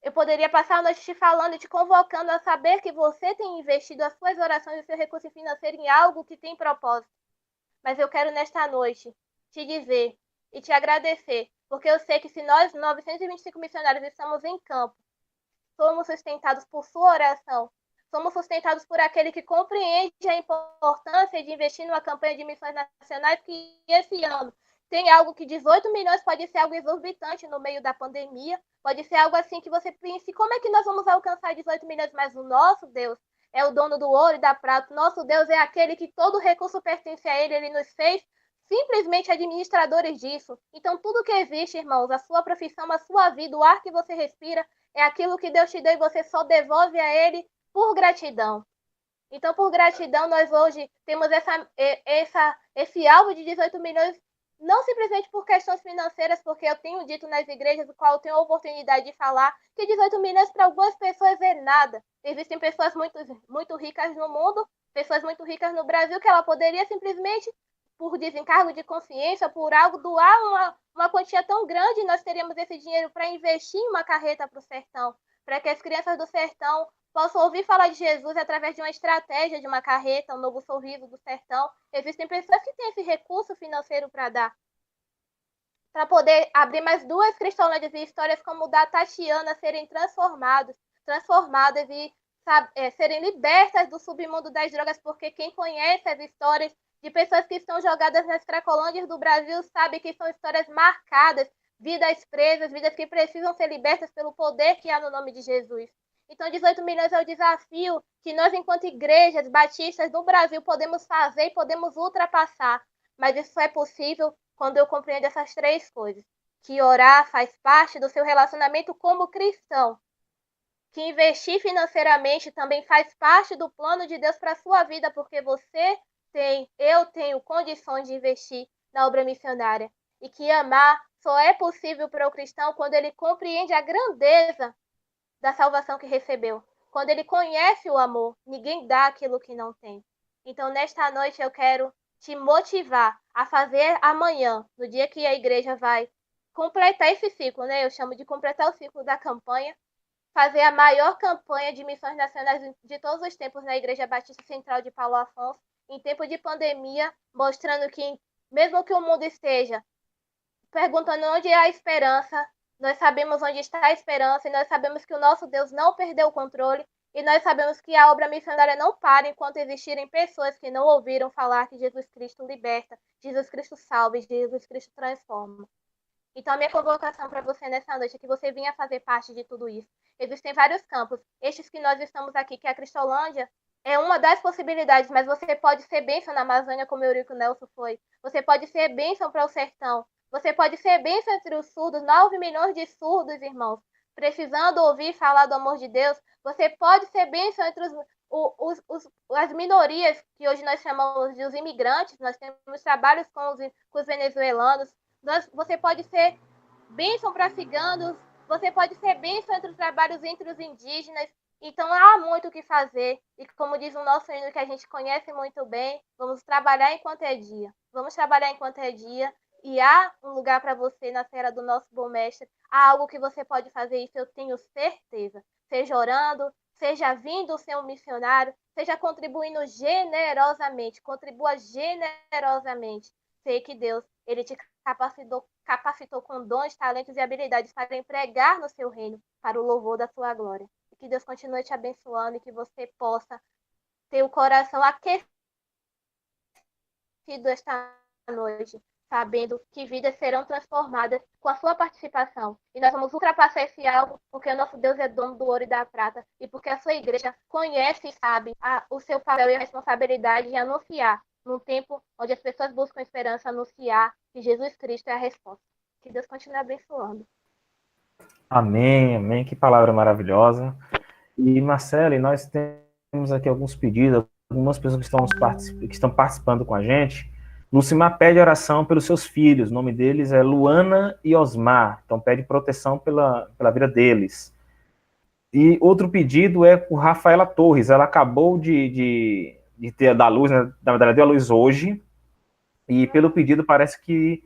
Speaker 2: Eu poderia passar a noite te falando e te convocando a saber que você tem investido as suas orações e o seu recurso financeiro em algo que tem propósito. Mas eu quero nesta noite te dizer e te agradecer, porque eu sei que se nós, 925 missionários, estamos em campo, somos sustentados por sua oração, somos sustentados por aquele que compreende a importância de investir numa campanha de missões nacionais, que esse ano tem algo que 18 milhões pode ser algo exorbitante no meio da pandemia, pode ser algo assim que você pense, como é que nós vamos alcançar 18 milhões? Mas o nosso Deus é o dono do ouro e da prata, nosso Deus é aquele que todo recurso pertence a ele nos fez simplesmente administradores disso. Então tudo que existe, irmãos, a sua profissão, a sua vida, o ar que você respira, é aquilo que Deus te deu e você só devolve a ele por gratidão. Então, por gratidão, nós hoje temos esse alvo de 18 milhões, não simplesmente por questões financeiras, porque eu tenho dito nas igrejas, do qual eu tenho a oportunidade de falar, que 18 milhões para algumas pessoas é nada. Existem pessoas muito, muito ricas no mundo, pessoas muito ricas no Brasil, que ela poderia simplesmente, por desencargo de consciência, por algo, doar uma quantia tão grande, nós teríamos esse dinheiro para investir em uma carreta para o sertão, para que as crianças do sertão possam ouvir falar de Jesus através de uma estratégia, de uma carreta, um novo sorriso do sertão. Existem pessoas que têm esse recurso financeiro para dar, para poder abrir mais 2 Cristolândias e histórias como o da Tatiana serem transformadas e serem libertas do submundo das drogas, porque quem conhece as histórias de pessoas que estão jogadas nas Cracolândias do Brasil sabe que são histórias marcadas, vidas presas, vidas que precisam ser libertas pelo poder que há no nome de Jesus. Então, 18 milhões é o desafio que nós, enquanto igrejas batistas no Brasil, podemos fazer e podemos ultrapassar. Mas isso é possível quando eu compreendo essas 3 coisas. Que orar faz parte do seu relacionamento como cristão. Que investir financeiramente também faz parte do plano de Deus para a sua vida, porque eu tenho condições de investir na obra missionária. E que amar só é possível para o cristão quando ele compreende a grandeza da salvação que recebeu. Quando ele conhece o amor, ninguém dá aquilo que não tem. Então, nesta noite, eu quero te motivar a fazer amanhã, no dia que a igreja vai completar esse ciclo, né? Eu chamo de completar o ciclo da campanha, fazer a maior campanha de missões nacionais de todos os tempos na Igreja Batista Central de Paulo Afonso, em tempo de pandemia, mostrando que, mesmo que o mundo esteja perguntando onde há a esperança, nós sabemos onde está a esperança e nós sabemos que o nosso Deus não perdeu o controle E nós sabemos que a obra missionária não para enquanto existirem pessoas que não ouviram falar que Jesus Cristo liberta, Jesus Cristo salva e Jesus Cristo transforma. Então, a minha convocação para você nessa noite é que você venha fazer parte de tudo isso. Existem vários campos. Estes que nós estamos aqui, que é a Cristolândia, é uma das possibilidades, mas você pode ser bênção na Amazônia, como o Eurico Nelson foi. Você pode ser bênção para o sertão. Você pode ser bênção entre os surdos, 9 milhões de surdos, irmãos, precisando ouvir falar do amor de Deus. Você pode ser bênção entre as minorias, que hoje nós chamamos de os imigrantes. Nós temos trabalhos com os venezuelanos. Você pode ser bênção para ciganos, você pode ser bênção entre os trabalhos entre os indígenas. Então há muito o que fazer. E como diz o nosso hino que a gente conhece muito bem, vamos trabalhar enquanto é dia. Vamos trabalhar enquanto é dia. E há um lugar para você na Serra do nosso bom mestre. Há algo que você pode fazer, isso eu tenho certeza. Seja orando, seja vindo ser um missionário, seja contribuindo generosamente. Contribua generosamente. Sei que Deus, Ele te capacitou com dons, talentos e habilidades para empregar no seu reino, para o louvor da sua glória. E que Deus continue te abençoando e que você possa ter o coração aquecido esta noite, sabendo que vidas serão transformadas com a sua participação. E nós vamos ultrapassar esse alvo, porque o nosso Deus é dono do ouro e da prata, e porque a sua igreja conhece e sabe o seu papel e a responsabilidade de anunciar, num tempo onde as pessoas buscam esperança, anunciar que Jesus Cristo é a resposta. Que Deus continue abençoando.
Speaker 1: Amém, amém. Que palavra maravilhosa. E, Marcele, nós temos aqui alguns pedidos, algumas pessoas que estão participando com a gente. Lucimar pede oração pelos seus filhos. O nome deles é Luana e Osmar. Então, pede proteção pela vida deles. E outro pedido é por Rafaela Torres. Ela acabou de ter da luz, né? Na verdade, deu a luz hoje. E pelo pedido, parece que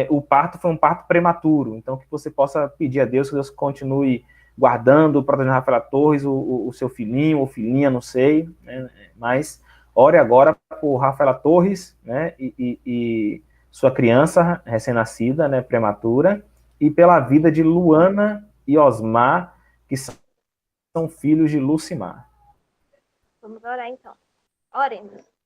Speaker 1: o parto foi um parto prematuro. Então, que você possa pedir a Deus que Deus continue guardando, protegendo a Rafaela Torres, o seu filhinho ou filhinha, não sei, né? Mas ore agora por Rafaela Torres, né? E sua criança recém-nascida, né? Prematura, e pela vida de Luana e Osmar, que são filhos de Lucimar.
Speaker 2: Vamos orar então. Oremos.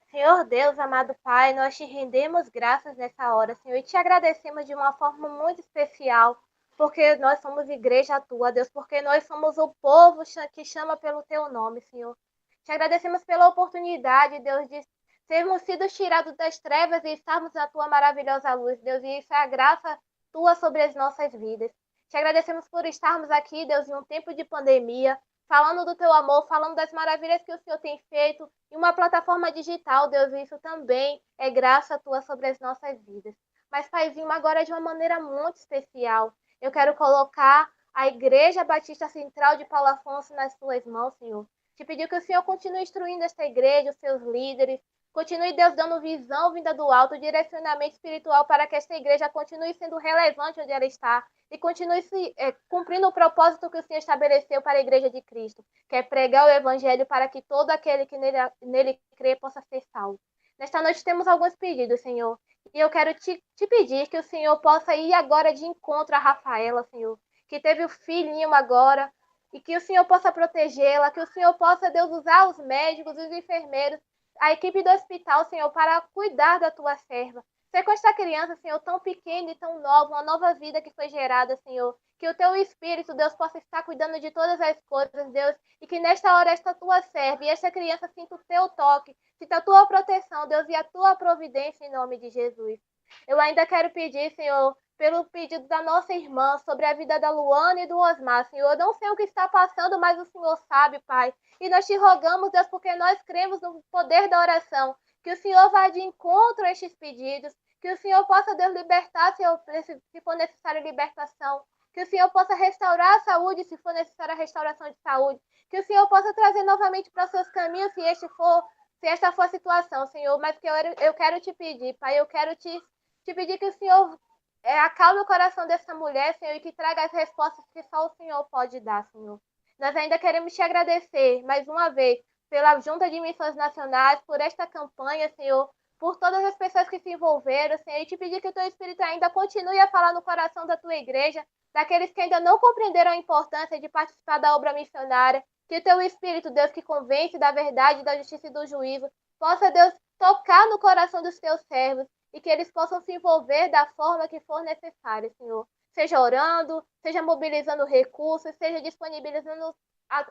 Speaker 2: Senhor Deus, amado Pai, nós te rendemos graças nessa hora, Senhor, e te agradecemos de uma forma muito especial, porque nós somos igreja tua, Deus, porque nós somos o povo que chama pelo teu nome, Senhor. Te agradecemos pela oportunidade, Deus, de termos sido tirados das trevas e estarmos na tua maravilhosa luz, Deus, e isso é a graça tua sobre as nossas vidas. Te agradecemos por estarmos aqui, Deus, em um tempo de pandemia, falando do teu amor, falando das maravilhas que o Senhor tem feito em uma plataforma digital, Deus, isso também é graça tua sobre as nossas vidas. Mas, Paizinho, agora de uma maneira muito especial, eu quero colocar a Igreja Batista Central de Paulo Afonso nas tuas mãos, Senhor. Te pedir que o Senhor continue instruindo esta igreja, os seus líderes, continue, Deus, dando visão vinda do alto, direcionamento espiritual para que esta igreja continue sendo relevante onde ela está e continue cumprindo o propósito que o Senhor estabeleceu para a igreja de Cristo, que é pregar o evangelho para que todo aquele que nele crê possa ser salvo. Nesta noite temos alguns pedidos, Senhor, e eu quero te pedir que o Senhor possa ir agora de encontro a Rafaela, Senhor, que teve o filhinho agora, e que o Senhor possa protegê-la, que o Senhor possa, Deus, usar os médicos, os enfermeiros, a equipe do hospital, Senhor, para cuidar da tua serva. Ser com esta criança, Senhor, tão pequena e tão nova, uma nova vida que foi gerada, Senhor. Que o teu Espírito, Deus, possa estar cuidando de todas as coisas, Deus. E que nesta hora esta tua serva e esta criança sinta o teu toque, sinta a tua proteção, Deus, e a tua providência em nome de Jesus. Eu ainda quero pedir, Senhor, pelo pedido da nossa irmã sobre a vida da Luana e do Osmar, Senhor. Eu não sei o que está passando, mas o Senhor sabe, Pai. E nós te rogamos, Deus, porque nós cremos no poder da oração, que o Senhor vá de encontro a estes pedidos, que o Senhor possa, Deus, libertar, se for necessário libertação, que o Senhor possa restaurar a saúde, se for necessária a restauração de saúde, que o Senhor possa trazer novamente para os seus caminhos, se esta for a situação, Senhor. Mas que eu quero te pedir, Pai, eu quero te pedir que o Senhor acalme o coração dessa mulher, Senhor, e que traga as respostas que só o Senhor pode dar, Senhor. Nós ainda queremos te agradecer, mais uma vez, pela Junta de Missões Nacionais, por esta campanha, Senhor, por todas as pessoas que se envolveram, Senhor, e te pedir que o teu Espírito ainda continue a falar no coração da tua igreja, daqueles que ainda não compreenderam a importância de participar da obra missionária, Que teu Espírito, Deus, que convence da verdade, da justiça e do juízo, possa, Deus, tocar no coração dos teus servos e que eles possam se envolver da forma que for necessária, Senhor. Seja orando, seja mobilizando recursos, seja disponibilizando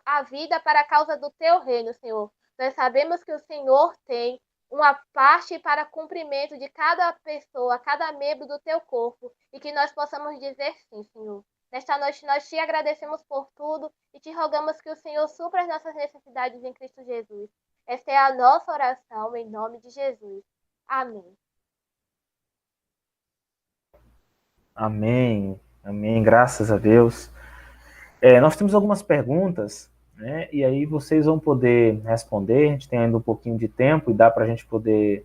Speaker 2: a vida para a causa do teu reino, Senhor. Nós sabemos que o Senhor tem uma parte para cumprimento de cada pessoa, cada membro do teu corpo, e que nós possamos dizer sim, Senhor. Nesta noite nós te agradecemos por tudo e te rogamos que o Senhor supra as nossas necessidades em Cristo Jesus. Esta é a nossa oração em nome de Jesus. Amém.
Speaker 1: Amém, amém, graças a Deus. Nós temos algumas perguntas, né? E aí vocês vão poder responder. A gente tem ainda um pouquinho de tempo e dá para a gente poder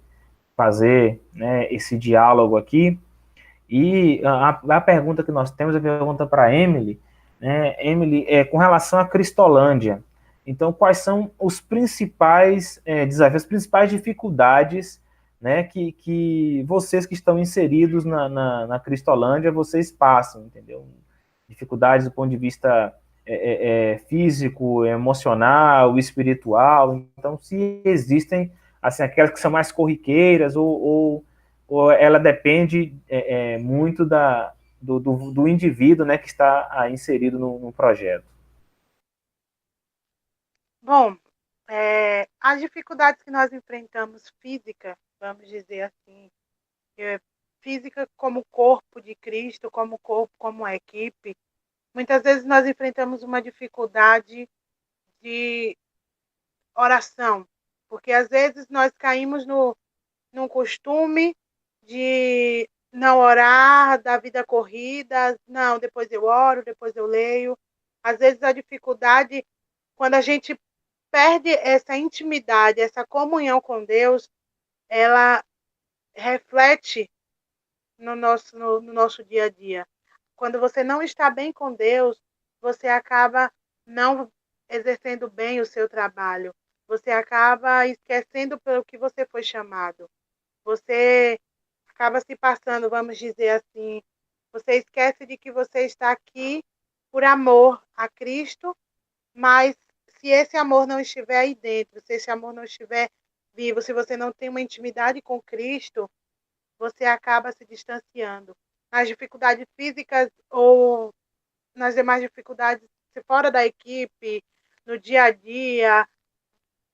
Speaker 1: fazer, né, esse diálogo aqui. E a pergunta que nós temos é a pergunta para a Emily, né? Emily, com relação à Cristolândia. Então, quais são os principais desafios, as principais dificuldades, né, que vocês que estão inseridos na Cristolândia, vocês passam, entendeu? Dificuldades do ponto de vista físico, emocional, espiritual. Então, se existem assim, aquelas que são mais corriqueiras ou ela depende muito do indivíduo, né, que está inserido no projeto.
Speaker 3: Bom, as dificuldades que nós enfrentamos física, vamos dizer assim, física como corpo de Cristo, como corpo, como equipe, muitas vezes nós enfrentamos uma dificuldade de oração, porque às vezes nós caímos num costume de não orar, da vida corrida, não, depois eu oro, depois eu leio. Às vezes a dificuldade, quando a gente perde essa intimidade, essa comunhão com Deus, ela reflete no nosso dia a dia. Quando você não está bem com Deus, você acaba não exercendo bem o seu trabalho. Você acaba esquecendo pelo que você foi chamado. Você acaba se passando, vamos dizer assim, você esquece de que você está aqui por amor a Cristo, mas se esse amor não estiver aí dentro, se esse amor não estiver vivo, se você não tem uma intimidade com Cristo, você acaba se distanciando. Nas dificuldades físicas ou nas demais dificuldades fora da equipe, no dia a dia,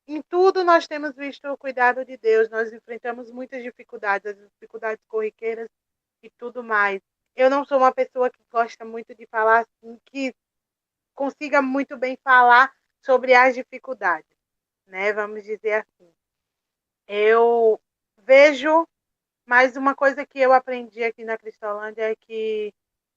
Speaker 3: em tudo nós temos visto o cuidado de Deus. Nós enfrentamos muitas dificuldades, as dificuldades corriqueiras e tudo mais. Eu não sou uma pessoa que gosta muito de falar assim, que consiga muito bem falar sobre as dificuldades, né? Vamos dizer assim. Eu vejo, mas uma coisa que eu aprendi aqui na Cristolândia é que,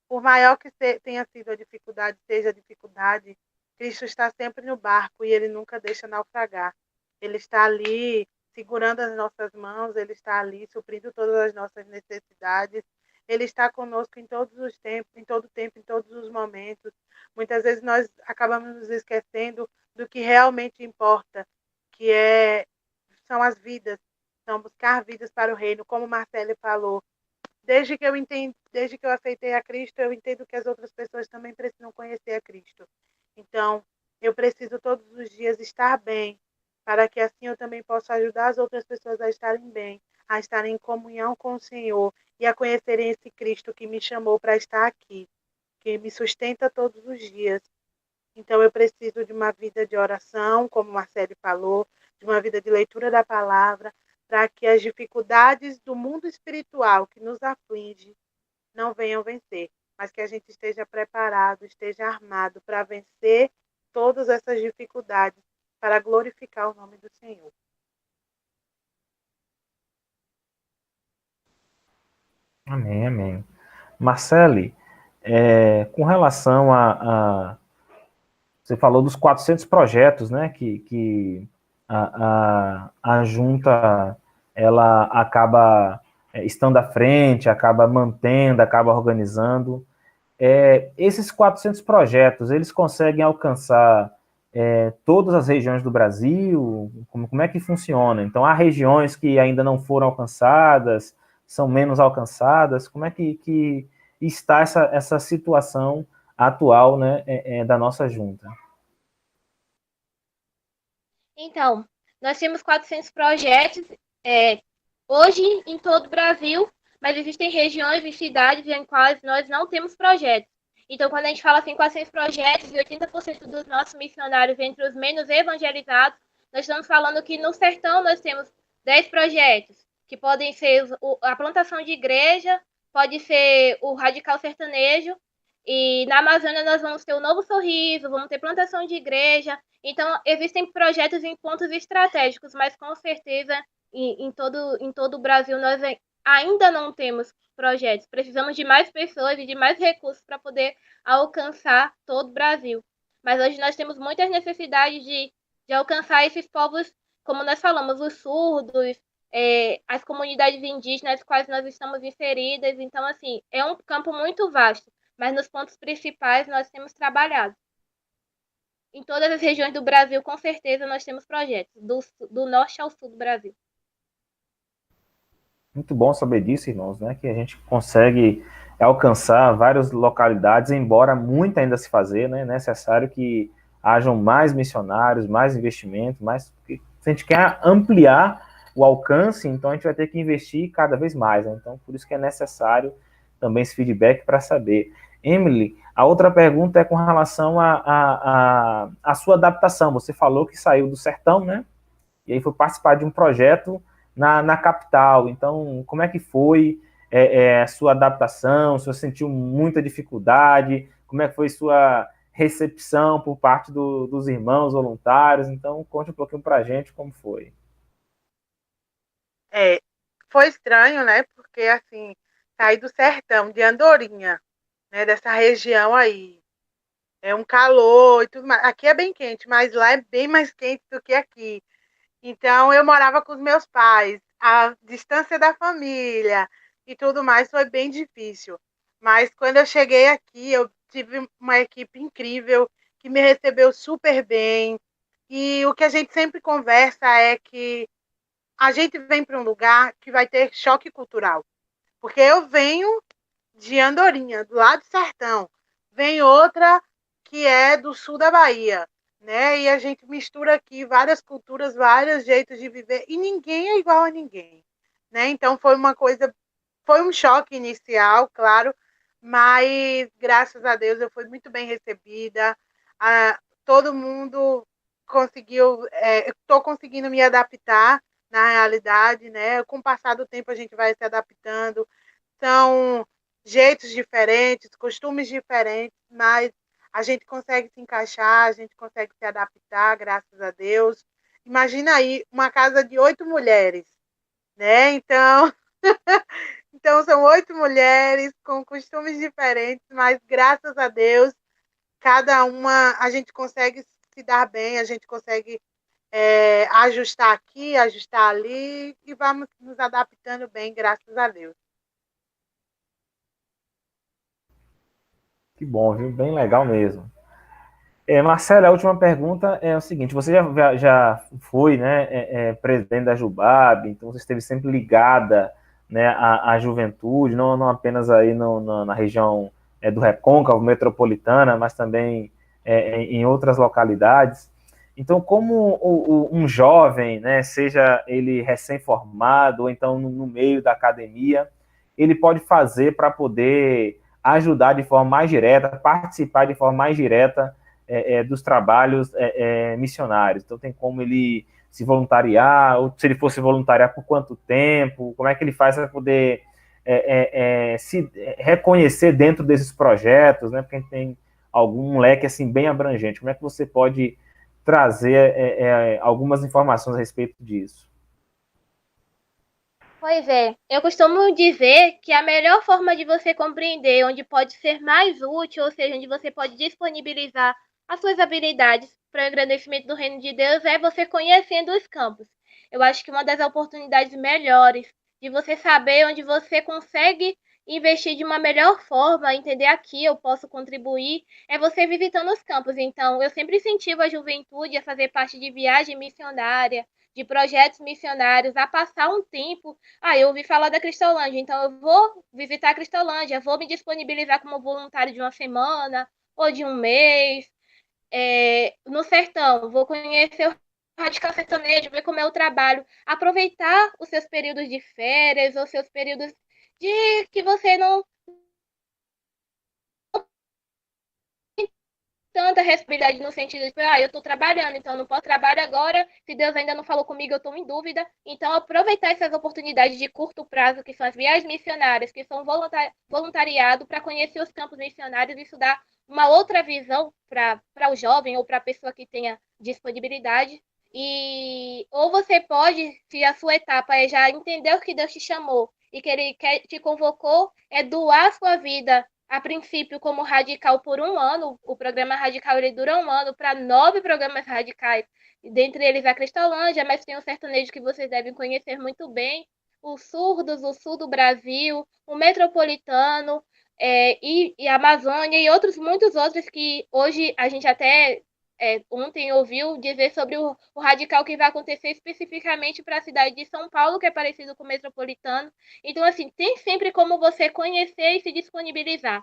Speaker 3: por maior que tenha sido a dificuldade, seja a dificuldade, Cristo está sempre no barco e ele nunca deixa naufragar. Ele está ali segurando as nossas mãos, ele está ali suprindo todas as nossas necessidades. Ele está conosco em todos os tempos, em todo tempo, em todos os momentos. Muitas vezes nós acabamos nos esquecendo do que realmente importa, que são as vidas, são buscar vidas para o reino, como Marcele falou. Desde que eu aceitei a Cristo, eu entendo que as outras pessoas também precisam conhecer a Cristo. Então, eu preciso todos os dias estar bem, para que assim eu também possa ajudar as outras pessoas a estarem bem, a estarem em comunhão com o Senhor e a conhecerem esse Cristo que me chamou para estar aqui, que me sustenta todos os dias. Então, eu preciso de uma vida de oração, como Marcele falou, de uma vida de leitura da palavra, para que as dificuldades do mundo espiritual que nos aflige não venham vencer, mas que a gente esteja preparado, esteja armado para vencer todas essas dificuldades, para glorificar o nome do Senhor.
Speaker 1: Amém, amém. Marcele, com relação você falou dos 400 projetos, né, que a junta ela acaba estando à frente, acaba mantendo, acaba organizando. Esses 400 projetos, eles conseguem alcançar todas as regiões do Brasil? Como é que funciona? Então, há regiões que ainda não foram alcançadas, são menos alcançadas? Como é que está essa situação atual, né, da nossa junta?
Speaker 2: Então, nós temos 400 projetos hoje em todo o Brasil, mas existem regiões e cidades em quais nós não temos projetos. Então, quando a gente fala assim, 400 projetos e 80% dos nossos missionários entre os menos evangelizados, nós estamos falando que no sertão nós temos 10 projetos, que podem ser a plantação de igreja, pode ser o radical sertanejo, e na Amazônia nós vamos ter o Novo Sorriso, vamos ter plantação de igreja. Então, existem projetos em pontos estratégicos, mas com certeza em todo o Brasil nós ainda não temos projetos. Precisamos de mais pessoas e de mais recursos para poder alcançar todo o Brasil. Mas hoje nós temos muitas necessidades de alcançar esses povos, como nós falamos, os surdos, as comunidades indígenas, nas quais nós estamos inseridas. Então, assim, é um campo muito vasto, mas nos pontos principais nós temos trabalhado. Em todas as regiões do Brasil, com certeza, nós temos projetos, do norte ao sul do Brasil.
Speaker 1: Muito bom saber disso, irmãos, né? Que a gente consegue alcançar várias localidades, embora muito ainda se fazer, né? É necessário que hajam mais missionários, mais investimento, mais. Se a gente quer ampliar o alcance, então a gente vai ter que investir cada vez mais, né? Então, por isso que é necessário também esse feedback para saber. Emily, a outra pergunta é com relação à sua adaptação. Você falou que saiu do sertão, né? E aí foi participar de um projeto na capital. Então, como é que foi a sua adaptação? Se você sentiu muita dificuldade? Como é que foi sua recepção por parte dos irmãos voluntários? Então, conte um pouquinho para a gente como foi.
Speaker 3: Foi estranho, né? Porque, assim, sair do sertão, de Andorinha, né? Dessa região aí. É um calor e tudo mais. Aqui é bem quente, mas lá é bem mais quente do que aqui. Então, eu morava com os meus pais, a distância da família e tudo mais foi bem difícil. Mas quando eu cheguei aqui, eu tive uma equipe incrível que me recebeu super bem. E o que a gente sempre conversa é que a gente vem para um lugar que vai ter choque cultural. Porque eu venho de Andorinha, do lado do sertão. Vem outra que é do sul da Bahia, né? E a gente mistura aqui várias culturas, vários jeitos de viver e ninguém é igual a ninguém, né? Então foi um choque inicial, claro, mas graças a Deus eu fui muito bem recebida. Todo mundo conseguiu, estou conseguindo me adaptar na realidade, né? Com o passar do tempo a gente vai se adaptando. São jeitos diferentes, costumes diferentes, mas a gente consegue se encaixar, a gente consegue se adaptar, graças a Deus. Imagina aí uma casa de 8 mulheres, né? Então, então são 8 mulheres com costumes diferentes, mas graças a Deus, cada uma a gente consegue se dar bem, a gente consegue ajustar aqui, ajustar ali e vamos nos adaptando bem, graças a Deus.
Speaker 1: Que bom, viu? Bem legal mesmo. Marcelo, a última pergunta é o seguinte: você já foi, né, presidente da Jubab, então você esteve sempre ligada, né, à juventude, não apenas aí na região do Recôncavo, metropolitana, mas também em outras localidades. Então, como um jovem, né, seja ele recém-formado ou então no meio da academia, ele pode fazer para poder ajudar de forma mais direta, participar de forma mais direta dos trabalhos missionários? Então, tem como ele se voluntariar, ou se ele fosse voluntariar, por quanto tempo? Como é que ele faz para poder se reconhecer dentro desses projetos, né? Porque a gente tem algum leque assim bem abrangente. Como é que você pode trazer algumas informações a respeito disso?
Speaker 2: Pois é, eu costumo dizer que a melhor forma de você compreender onde pode ser mais útil, ou seja, onde você pode disponibilizar as suas habilidades para o engrandecimento do reino de Deus, é você conhecendo os campos. Eu acho que uma das oportunidades melhores de você saber onde você consegue investir de uma melhor forma, entender aqui eu posso contribuir, é você visitando os campos. Então, eu sempre incentivo a juventude a fazer parte de viagem missionária, de projetos missionários, a passar um tempo. Eu ouvi falar da Cristolândia, então eu vou visitar a Cristolândia, vou me disponibilizar como voluntário de uma semana ou de um mês. No sertão, vou conhecer radical sertanejo, ver como é o trabalho, aproveitar os seus períodos de férias ou seus períodos de que você não tanta responsabilidade no sentido de, eu estou trabalhando, então eu não posso trabalhar agora, se Deus ainda não falou comigo, eu estou em dúvida. Então, aproveitar essas oportunidades de curto prazo, que são as viagens missionárias, que são voluntariado para conhecer os campos missionários, isso dá uma outra visão para o jovem ou para a pessoa que tenha disponibilidade. E ou você pode, se a sua etapa é já entender o que Deus te chamou e que Ele te convocou, é doar a sua vida a princípio como radical por um ano. O programa radical ele dura um ano para 9 programas radicais, dentre eles a Cristolândia, mas tem um sertanejo que vocês devem conhecer muito bem, os Surdos, o Sul do Brasil, o Metropolitano, e a Amazônia e outros, muitos outros que hoje a gente até ontem ouviu dizer sobre o radical que vai acontecer especificamente para a cidade de São Paulo, que é parecido com o Metropolitano. Então, assim, tem sempre como você conhecer e se disponibilizar.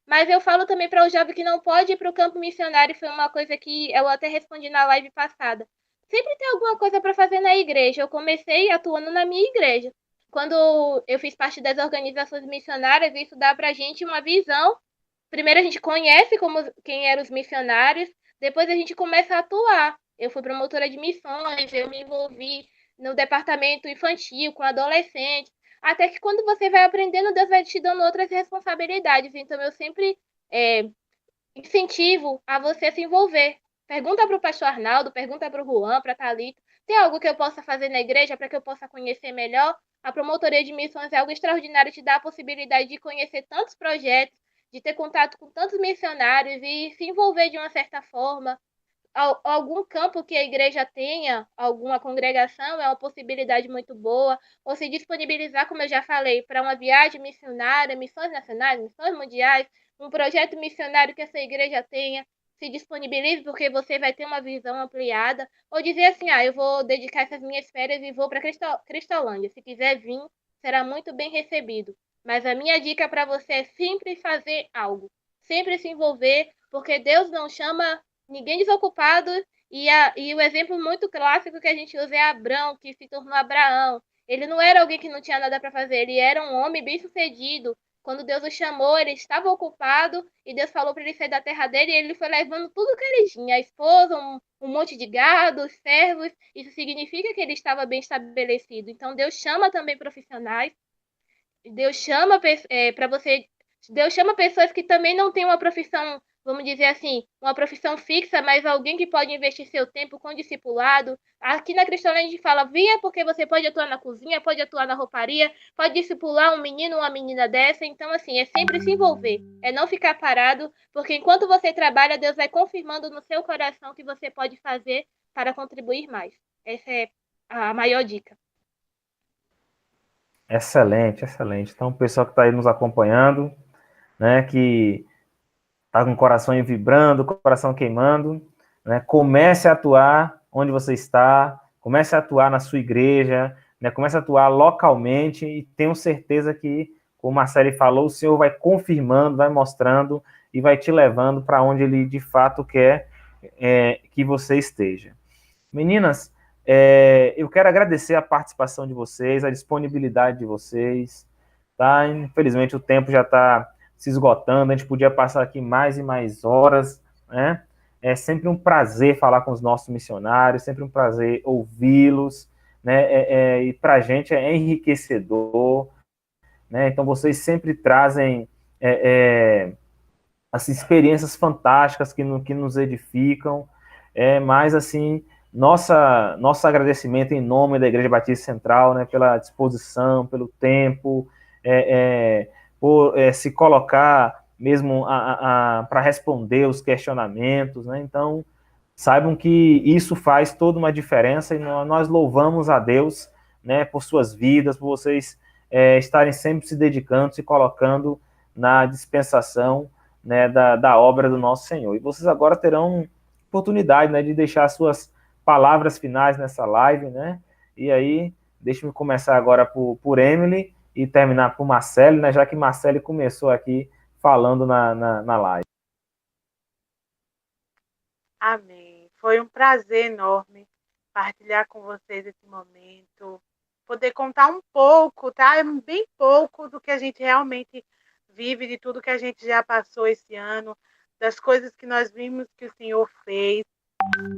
Speaker 2: Mas eu falo também para o jovem que não pode ir para o campo missionário, foi uma coisa que eu até respondi na live passada. Sempre tem alguma coisa para fazer na igreja. Eu comecei atuando na minha igreja. Quando eu fiz parte das organizações missionárias, isso dá para a gente uma visão. Primeiro a gente conhece quem eram os missionários, depois a gente começa a atuar. Eu fui promotora de missões, eu me envolvi no departamento infantil, com adolescentes, até que quando você vai aprendendo, Deus vai te dando outras responsabilidades. Então eu sempre incentivo a você se envolver. Pergunta para o pastor Arnaldo, pergunta para o Juan, para a Thalita, tem algo que eu possa fazer na igreja para que eu possa conhecer melhor? A promotoria de missões é algo extraordinário, te dá a possibilidade de conhecer tantos projetos, de ter contato com tantos missionários e se envolver de uma certa forma. Algum campo que a igreja tenha, alguma congregação, é uma possibilidade muito boa. Ou se disponibilizar, como eu já falei, para uma viagem missionária, missões nacionais, missões mundiais, um projeto missionário que essa igreja tenha, se disponibilize, porque você vai ter uma visão ampliada. Ou dizer assim, eu vou dedicar essas minhas férias e vou para Cristolândia. Se quiser vir, será muito bem recebido. Mas a minha dica para você é sempre fazer algo. Sempre se envolver, porque Deus não chama ninguém desocupado. E o exemplo muito clássico que a gente usa é Abrão, que se tornou Abraão. Ele não era alguém que não tinha nada para fazer, ele era um homem bem-sucedido. Quando Deus o chamou, ele estava ocupado e Deus falou para ele sair da terra dele e ele foi levando tudo que ele tinha, a esposa, um monte de gado, servos. Isso significa que ele estava bem estabelecido. Então Deus chama também profissionais. Deus chama para você. Deus chama pessoas que também não têm uma profissão, vamos dizer assim, uma profissão fixa, mas alguém que pode investir seu tempo com discipulado. Aqui na Cristolândia a gente fala, via porque você pode atuar na cozinha, pode atuar na rouparia, pode discipular um menino ou uma menina dessa. Então, assim, é sempre se envolver, é não ficar parado, porque enquanto você trabalha, Deus vai confirmando no seu coração o que você pode fazer para contribuir mais. Essa é a maior dica.
Speaker 1: Excelente, excelente. Então, o pessoal que está aí nos acompanhando, né, que está com o coração aí vibrando, o coração queimando, né, comece a atuar onde você está, comece a atuar na sua igreja, né, comece a atuar localmente e tenho certeza que, como a Marcele falou, o Senhor vai confirmando, vai mostrando e vai te levando para onde Ele de fato quer que você esteja. Meninas, eu quero agradecer a participação de vocês, a disponibilidade de vocês, tá? Infelizmente o tempo já está se esgotando, a gente podia passar aqui mais e mais horas, né? É sempre um prazer falar com os nossos missionários, sempre um prazer ouvi-los, né? E para a gente é enriquecedor, né? Então vocês sempre trazem as experiências fantásticas que nos edificam, mas assim, nosso agradecimento em nome da Igreja Batista Central, né, pela disposição, pelo tempo, por se colocar mesmo para responder os questionamentos, né? Então, saibam que isso faz toda uma diferença e nós louvamos a Deus, né, por suas vidas, por vocês estarem sempre se dedicando, se colocando na dispensação, né, da obra do nosso Senhor. E vocês agora terão oportunidade, né, de deixar suas palavras finais nessa live, né? E aí, deixe-me começar agora por Emily e terminar por Marcele, né, já que Marcele começou aqui falando na live.
Speaker 3: Amém. Foi um prazer enorme partilhar com vocês esse momento, poder contar um pouco, tá? É bem pouco do que a gente realmente vive, de tudo que a gente já passou esse ano, das coisas que nós vimos que o Senhor fez.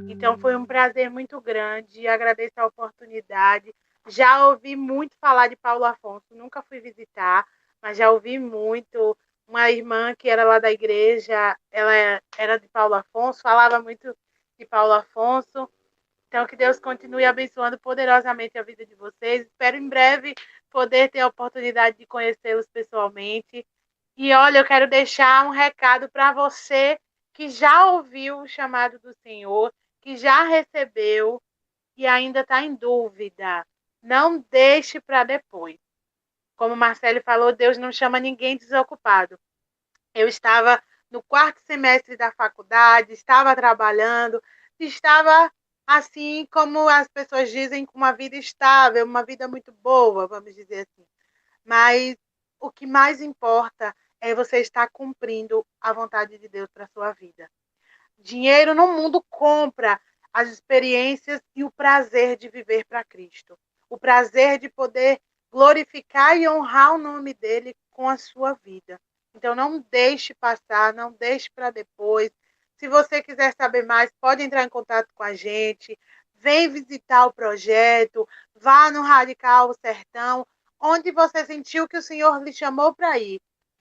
Speaker 3: Então foi um prazer muito grande, agradeço a oportunidade. Já ouvi muito falar de Paulo Afonso, nunca fui visitar, mas já ouvi muito. Uma irmã que era lá da igreja, ela era de Paulo Afonso, falava muito de Paulo Afonso. Então, que Deus continue abençoando poderosamente a vida de vocês. Espero em breve poder ter a oportunidade de conhecê-los pessoalmente. E olha, eu quero deixar um recado para você que já ouviu o chamado do Senhor, que já recebeu e ainda está em dúvida. Não deixe para depois. Como o Marcelo falou, Deus não chama ninguém desocupado. Eu estava no quarto semestre da faculdade, estava trabalhando, estava assim como as pessoas dizem, com uma vida estável, uma vida muito boa, vamos dizer assim. Mas o que mais importa é você estar cumprindo a vontade de Deus para a sua vida. Dinheiro no mundo compra as experiências e o prazer de viver para Cristo. O prazer de poder glorificar e honrar o nome dele com a sua vida. Então não deixe passar, não deixe para depois. Se você quiser saber mais, pode entrar em contato com a gente. Vem visitar o projeto, vá no Radical Sertão, onde você sentiu que o Senhor lhe chamou para ir.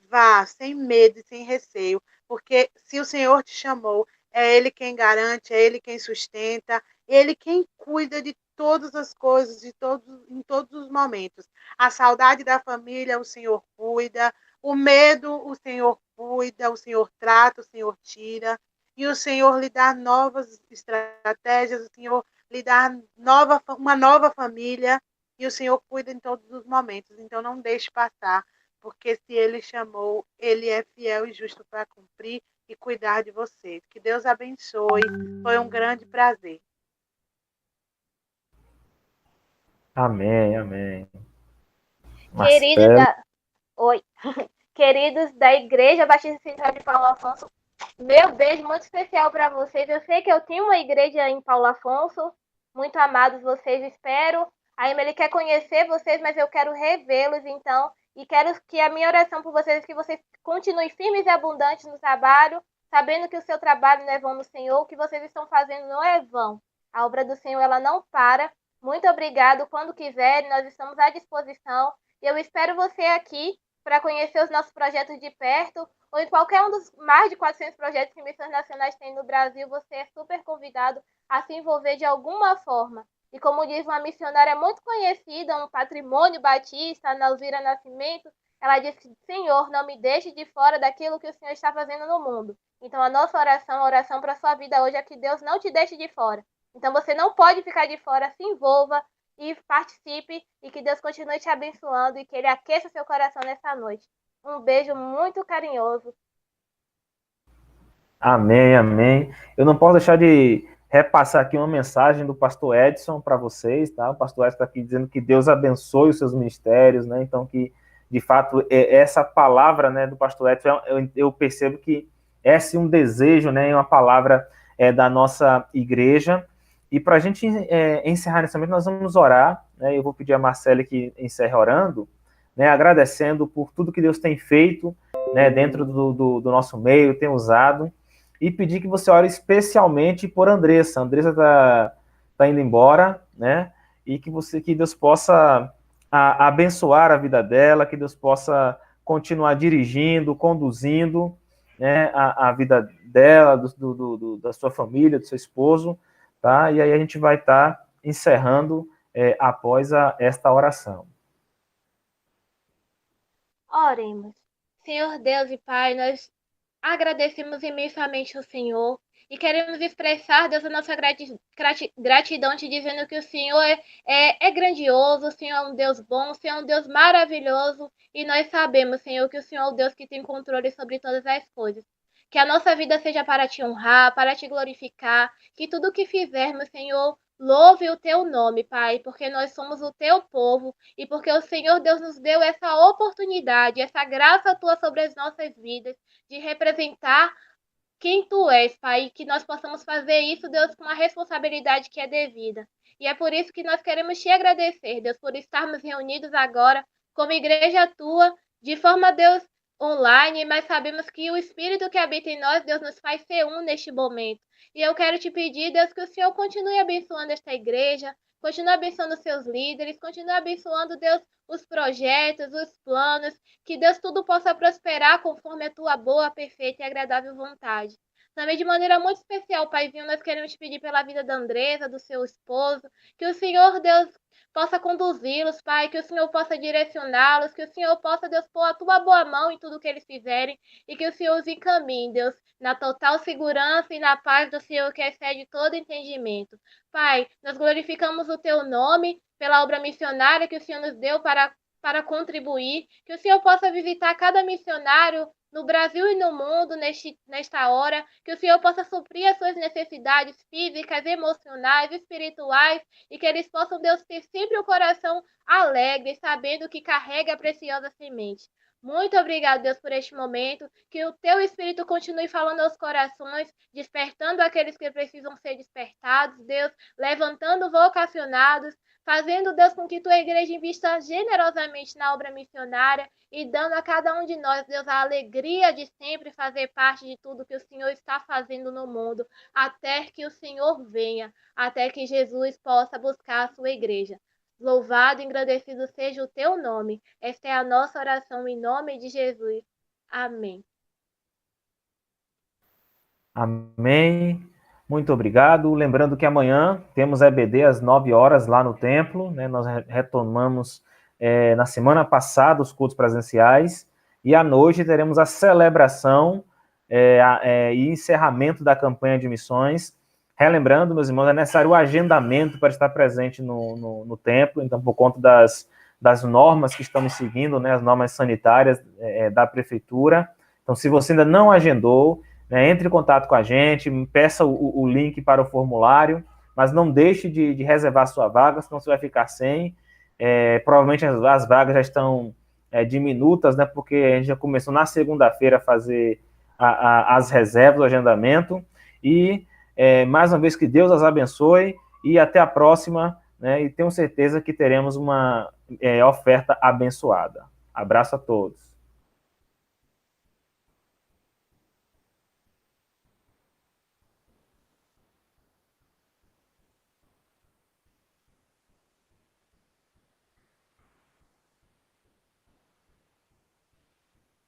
Speaker 3: Vá sem medo e sem receio, porque se o Senhor te chamou, é Ele quem garante, é Ele quem sustenta, Ele quem cuida de todas as coisas, em todos os momentos. A saudade da família, o Senhor cuida. O medo, o Senhor cuida. O Senhor trata, o Senhor tira. E o Senhor lhe dá novas estratégias, o Senhor lhe dá uma nova família. E o Senhor cuida em todos os momentos. Então não deixe passar, porque se Ele chamou, Ele é fiel e justo para cumprir e cuidar de vocês. Que Deus abençoe. Foi um grande prazer.
Speaker 1: Amém, amém.
Speaker 2: Queridos
Speaker 1: Marcelo.
Speaker 2: Oi. Queridos da Igreja Batista Central de Paulo Afonso, meu beijo muito especial para vocês. Eu sei que eu tenho uma igreja em Paulo Afonso, muito amados vocês, espero. A Emily quer conhecer vocês, mas eu quero revê-los, então, e quero que a minha oração por vocês é que vocês continuem firmes e abundantes no trabalho, sabendo que o seu trabalho não é vão no Senhor, o que vocês estão fazendo não é vão. A obra do Senhor, ela não para. Muito obrigado. Quando quiserem, nós estamos à disposição. E eu espero você aqui para conhecer os nossos projetos de perto, ou em qualquer um dos mais de 400 projetos que Missões Nacionais tem no Brasil, você é super convidado a se envolver de alguma forma. E como diz uma missionária muito conhecida, um patrimônio batista, a Nalzira Nascimento, ela disse: Senhor, não me deixe de fora daquilo que o Senhor está fazendo no mundo. Então a nossa oração, a oração para a sua vida hoje é que Deus não te deixe de fora. Então você não pode ficar de fora, se envolva, e participe, e que Deus continue te abençoando e que Ele aqueça seu coração nessa noite. Um beijo muito carinhoso.
Speaker 1: Amém, amém. Eu não posso deixar de repassar aqui uma mensagem do pastor Edson para vocês, tá? O pastor Edson está aqui dizendo que Deus abençoe os seus ministérios, né? Então, que de fato essa palavra, né, do pastor Edson, eu percebo que é sim um desejo, né, uma palavra da nossa igreja. E para a gente encerrar nesse momento, nós vamos orar, né? Eu vou pedir a Marcela que encerre orando, né, agradecendo por tudo que Deus tem feito, né, dentro do nosso meio, tem usado, e pedir que você ore especialmente por Andressa. A Andressa tá indo embora, né? E que Deus possa abençoar a vida dela, que Deus possa continuar dirigindo, conduzindo, né, a vida dela, da sua família, do seu esposo, tá? E aí a gente vai estar encerrando após esta oração.
Speaker 2: Oremos. Senhor Deus e Pai, nós agradecemos imensamente ao Senhor e queremos expressar, Deus, a nossa gratidão, te dizendo que o Senhor é grandioso, o Senhor é um Deus bom, o Senhor é um Deus maravilhoso, e nós sabemos, Senhor, que o Senhor é o Deus que tem controle sobre todas as coisas. Que a nossa vida seja para te honrar, para te glorificar, que tudo que fizermos, Senhor, louve o teu nome, Pai, porque nós somos o teu povo e porque o Senhor Deus nos deu essa oportunidade, essa graça tua sobre as nossas vidas, de representar quem tu és, Pai, e que nós possamos fazer isso, Deus, com a responsabilidade que é devida. E é por isso que nós queremos te agradecer, Deus, por estarmos reunidos agora como igreja tua, de forma, Deus, online, mas sabemos que o Espírito que habita em nós, Deus, nos faz ser um neste momento. E eu quero te pedir, Deus, que o Senhor continue abençoando esta igreja, continue abençoando os seus líderes, continue abençoando, Deus, os projetos, os planos, que Deus tudo possa prosperar conforme a tua boa, perfeita e agradável vontade. Também de maneira muito especial, Paizinho, nós queremos te pedir pela vida da Andresa, do seu esposo, que o Senhor, Deus, possa conduzi-los, Pai, que o Senhor possa direcioná-los, que o Senhor possa, Deus, pôr a tua boa mão em tudo que eles fizerem e que o Senhor os encaminhe, Deus, na total segurança e na paz do Senhor que excede todo entendimento. Pai, nós glorificamos o teu nome pela obra missionária que o Senhor nos deu para contribuir, que o Senhor possa visitar cada missionário no Brasil e no mundo nesta hora, que o Senhor possa suprir as suas necessidades físicas, emocionais, espirituais, e que eles possam, Deus, ter sempre o coração alegre, sabendo que carrega a preciosa semente. Muito obrigado, Deus, por este momento, que o teu Espírito continue falando aos corações, despertando aqueles que precisam ser despertados, Deus, levantando vocacionados, fazendo, Deus, com que tua igreja invista generosamente na obra missionária e dando a cada um de nós, Deus, a alegria de sempre fazer parte de tudo que o Senhor está fazendo no mundo, até que o Senhor venha, até que Jesus possa buscar a sua igreja. Louvado e engrandecido seja o teu nome. Esta é a nossa oração em nome de Jesus. Amém.
Speaker 1: Amém. Muito obrigado. Lembrando que amanhã temos EBD às 9 horas lá no templo, né? Nós retomamos na semana passada os cultos presenciais e à noite teremos a celebração e encerramento da campanha de missões. Relembrando, meus irmãos, é necessário o agendamento para estar presente no templo, então, por conta das normas que estamos seguindo, né, as normas sanitárias da prefeitura. Então, se você ainda não agendou, né, entre em contato com a gente, peça o link para o formulário, mas não deixe de reservar sua vaga, senão você vai ficar sem. Provavelmente as vagas já estão diminutas, né, porque a gente já começou na segunda-feira a fazer as reservas, o agendamento, e mais uma vez que Deus as abençoe e até a próxima, né, e tenho certeza que teremos uma oferta abençoada. Abraço a todos.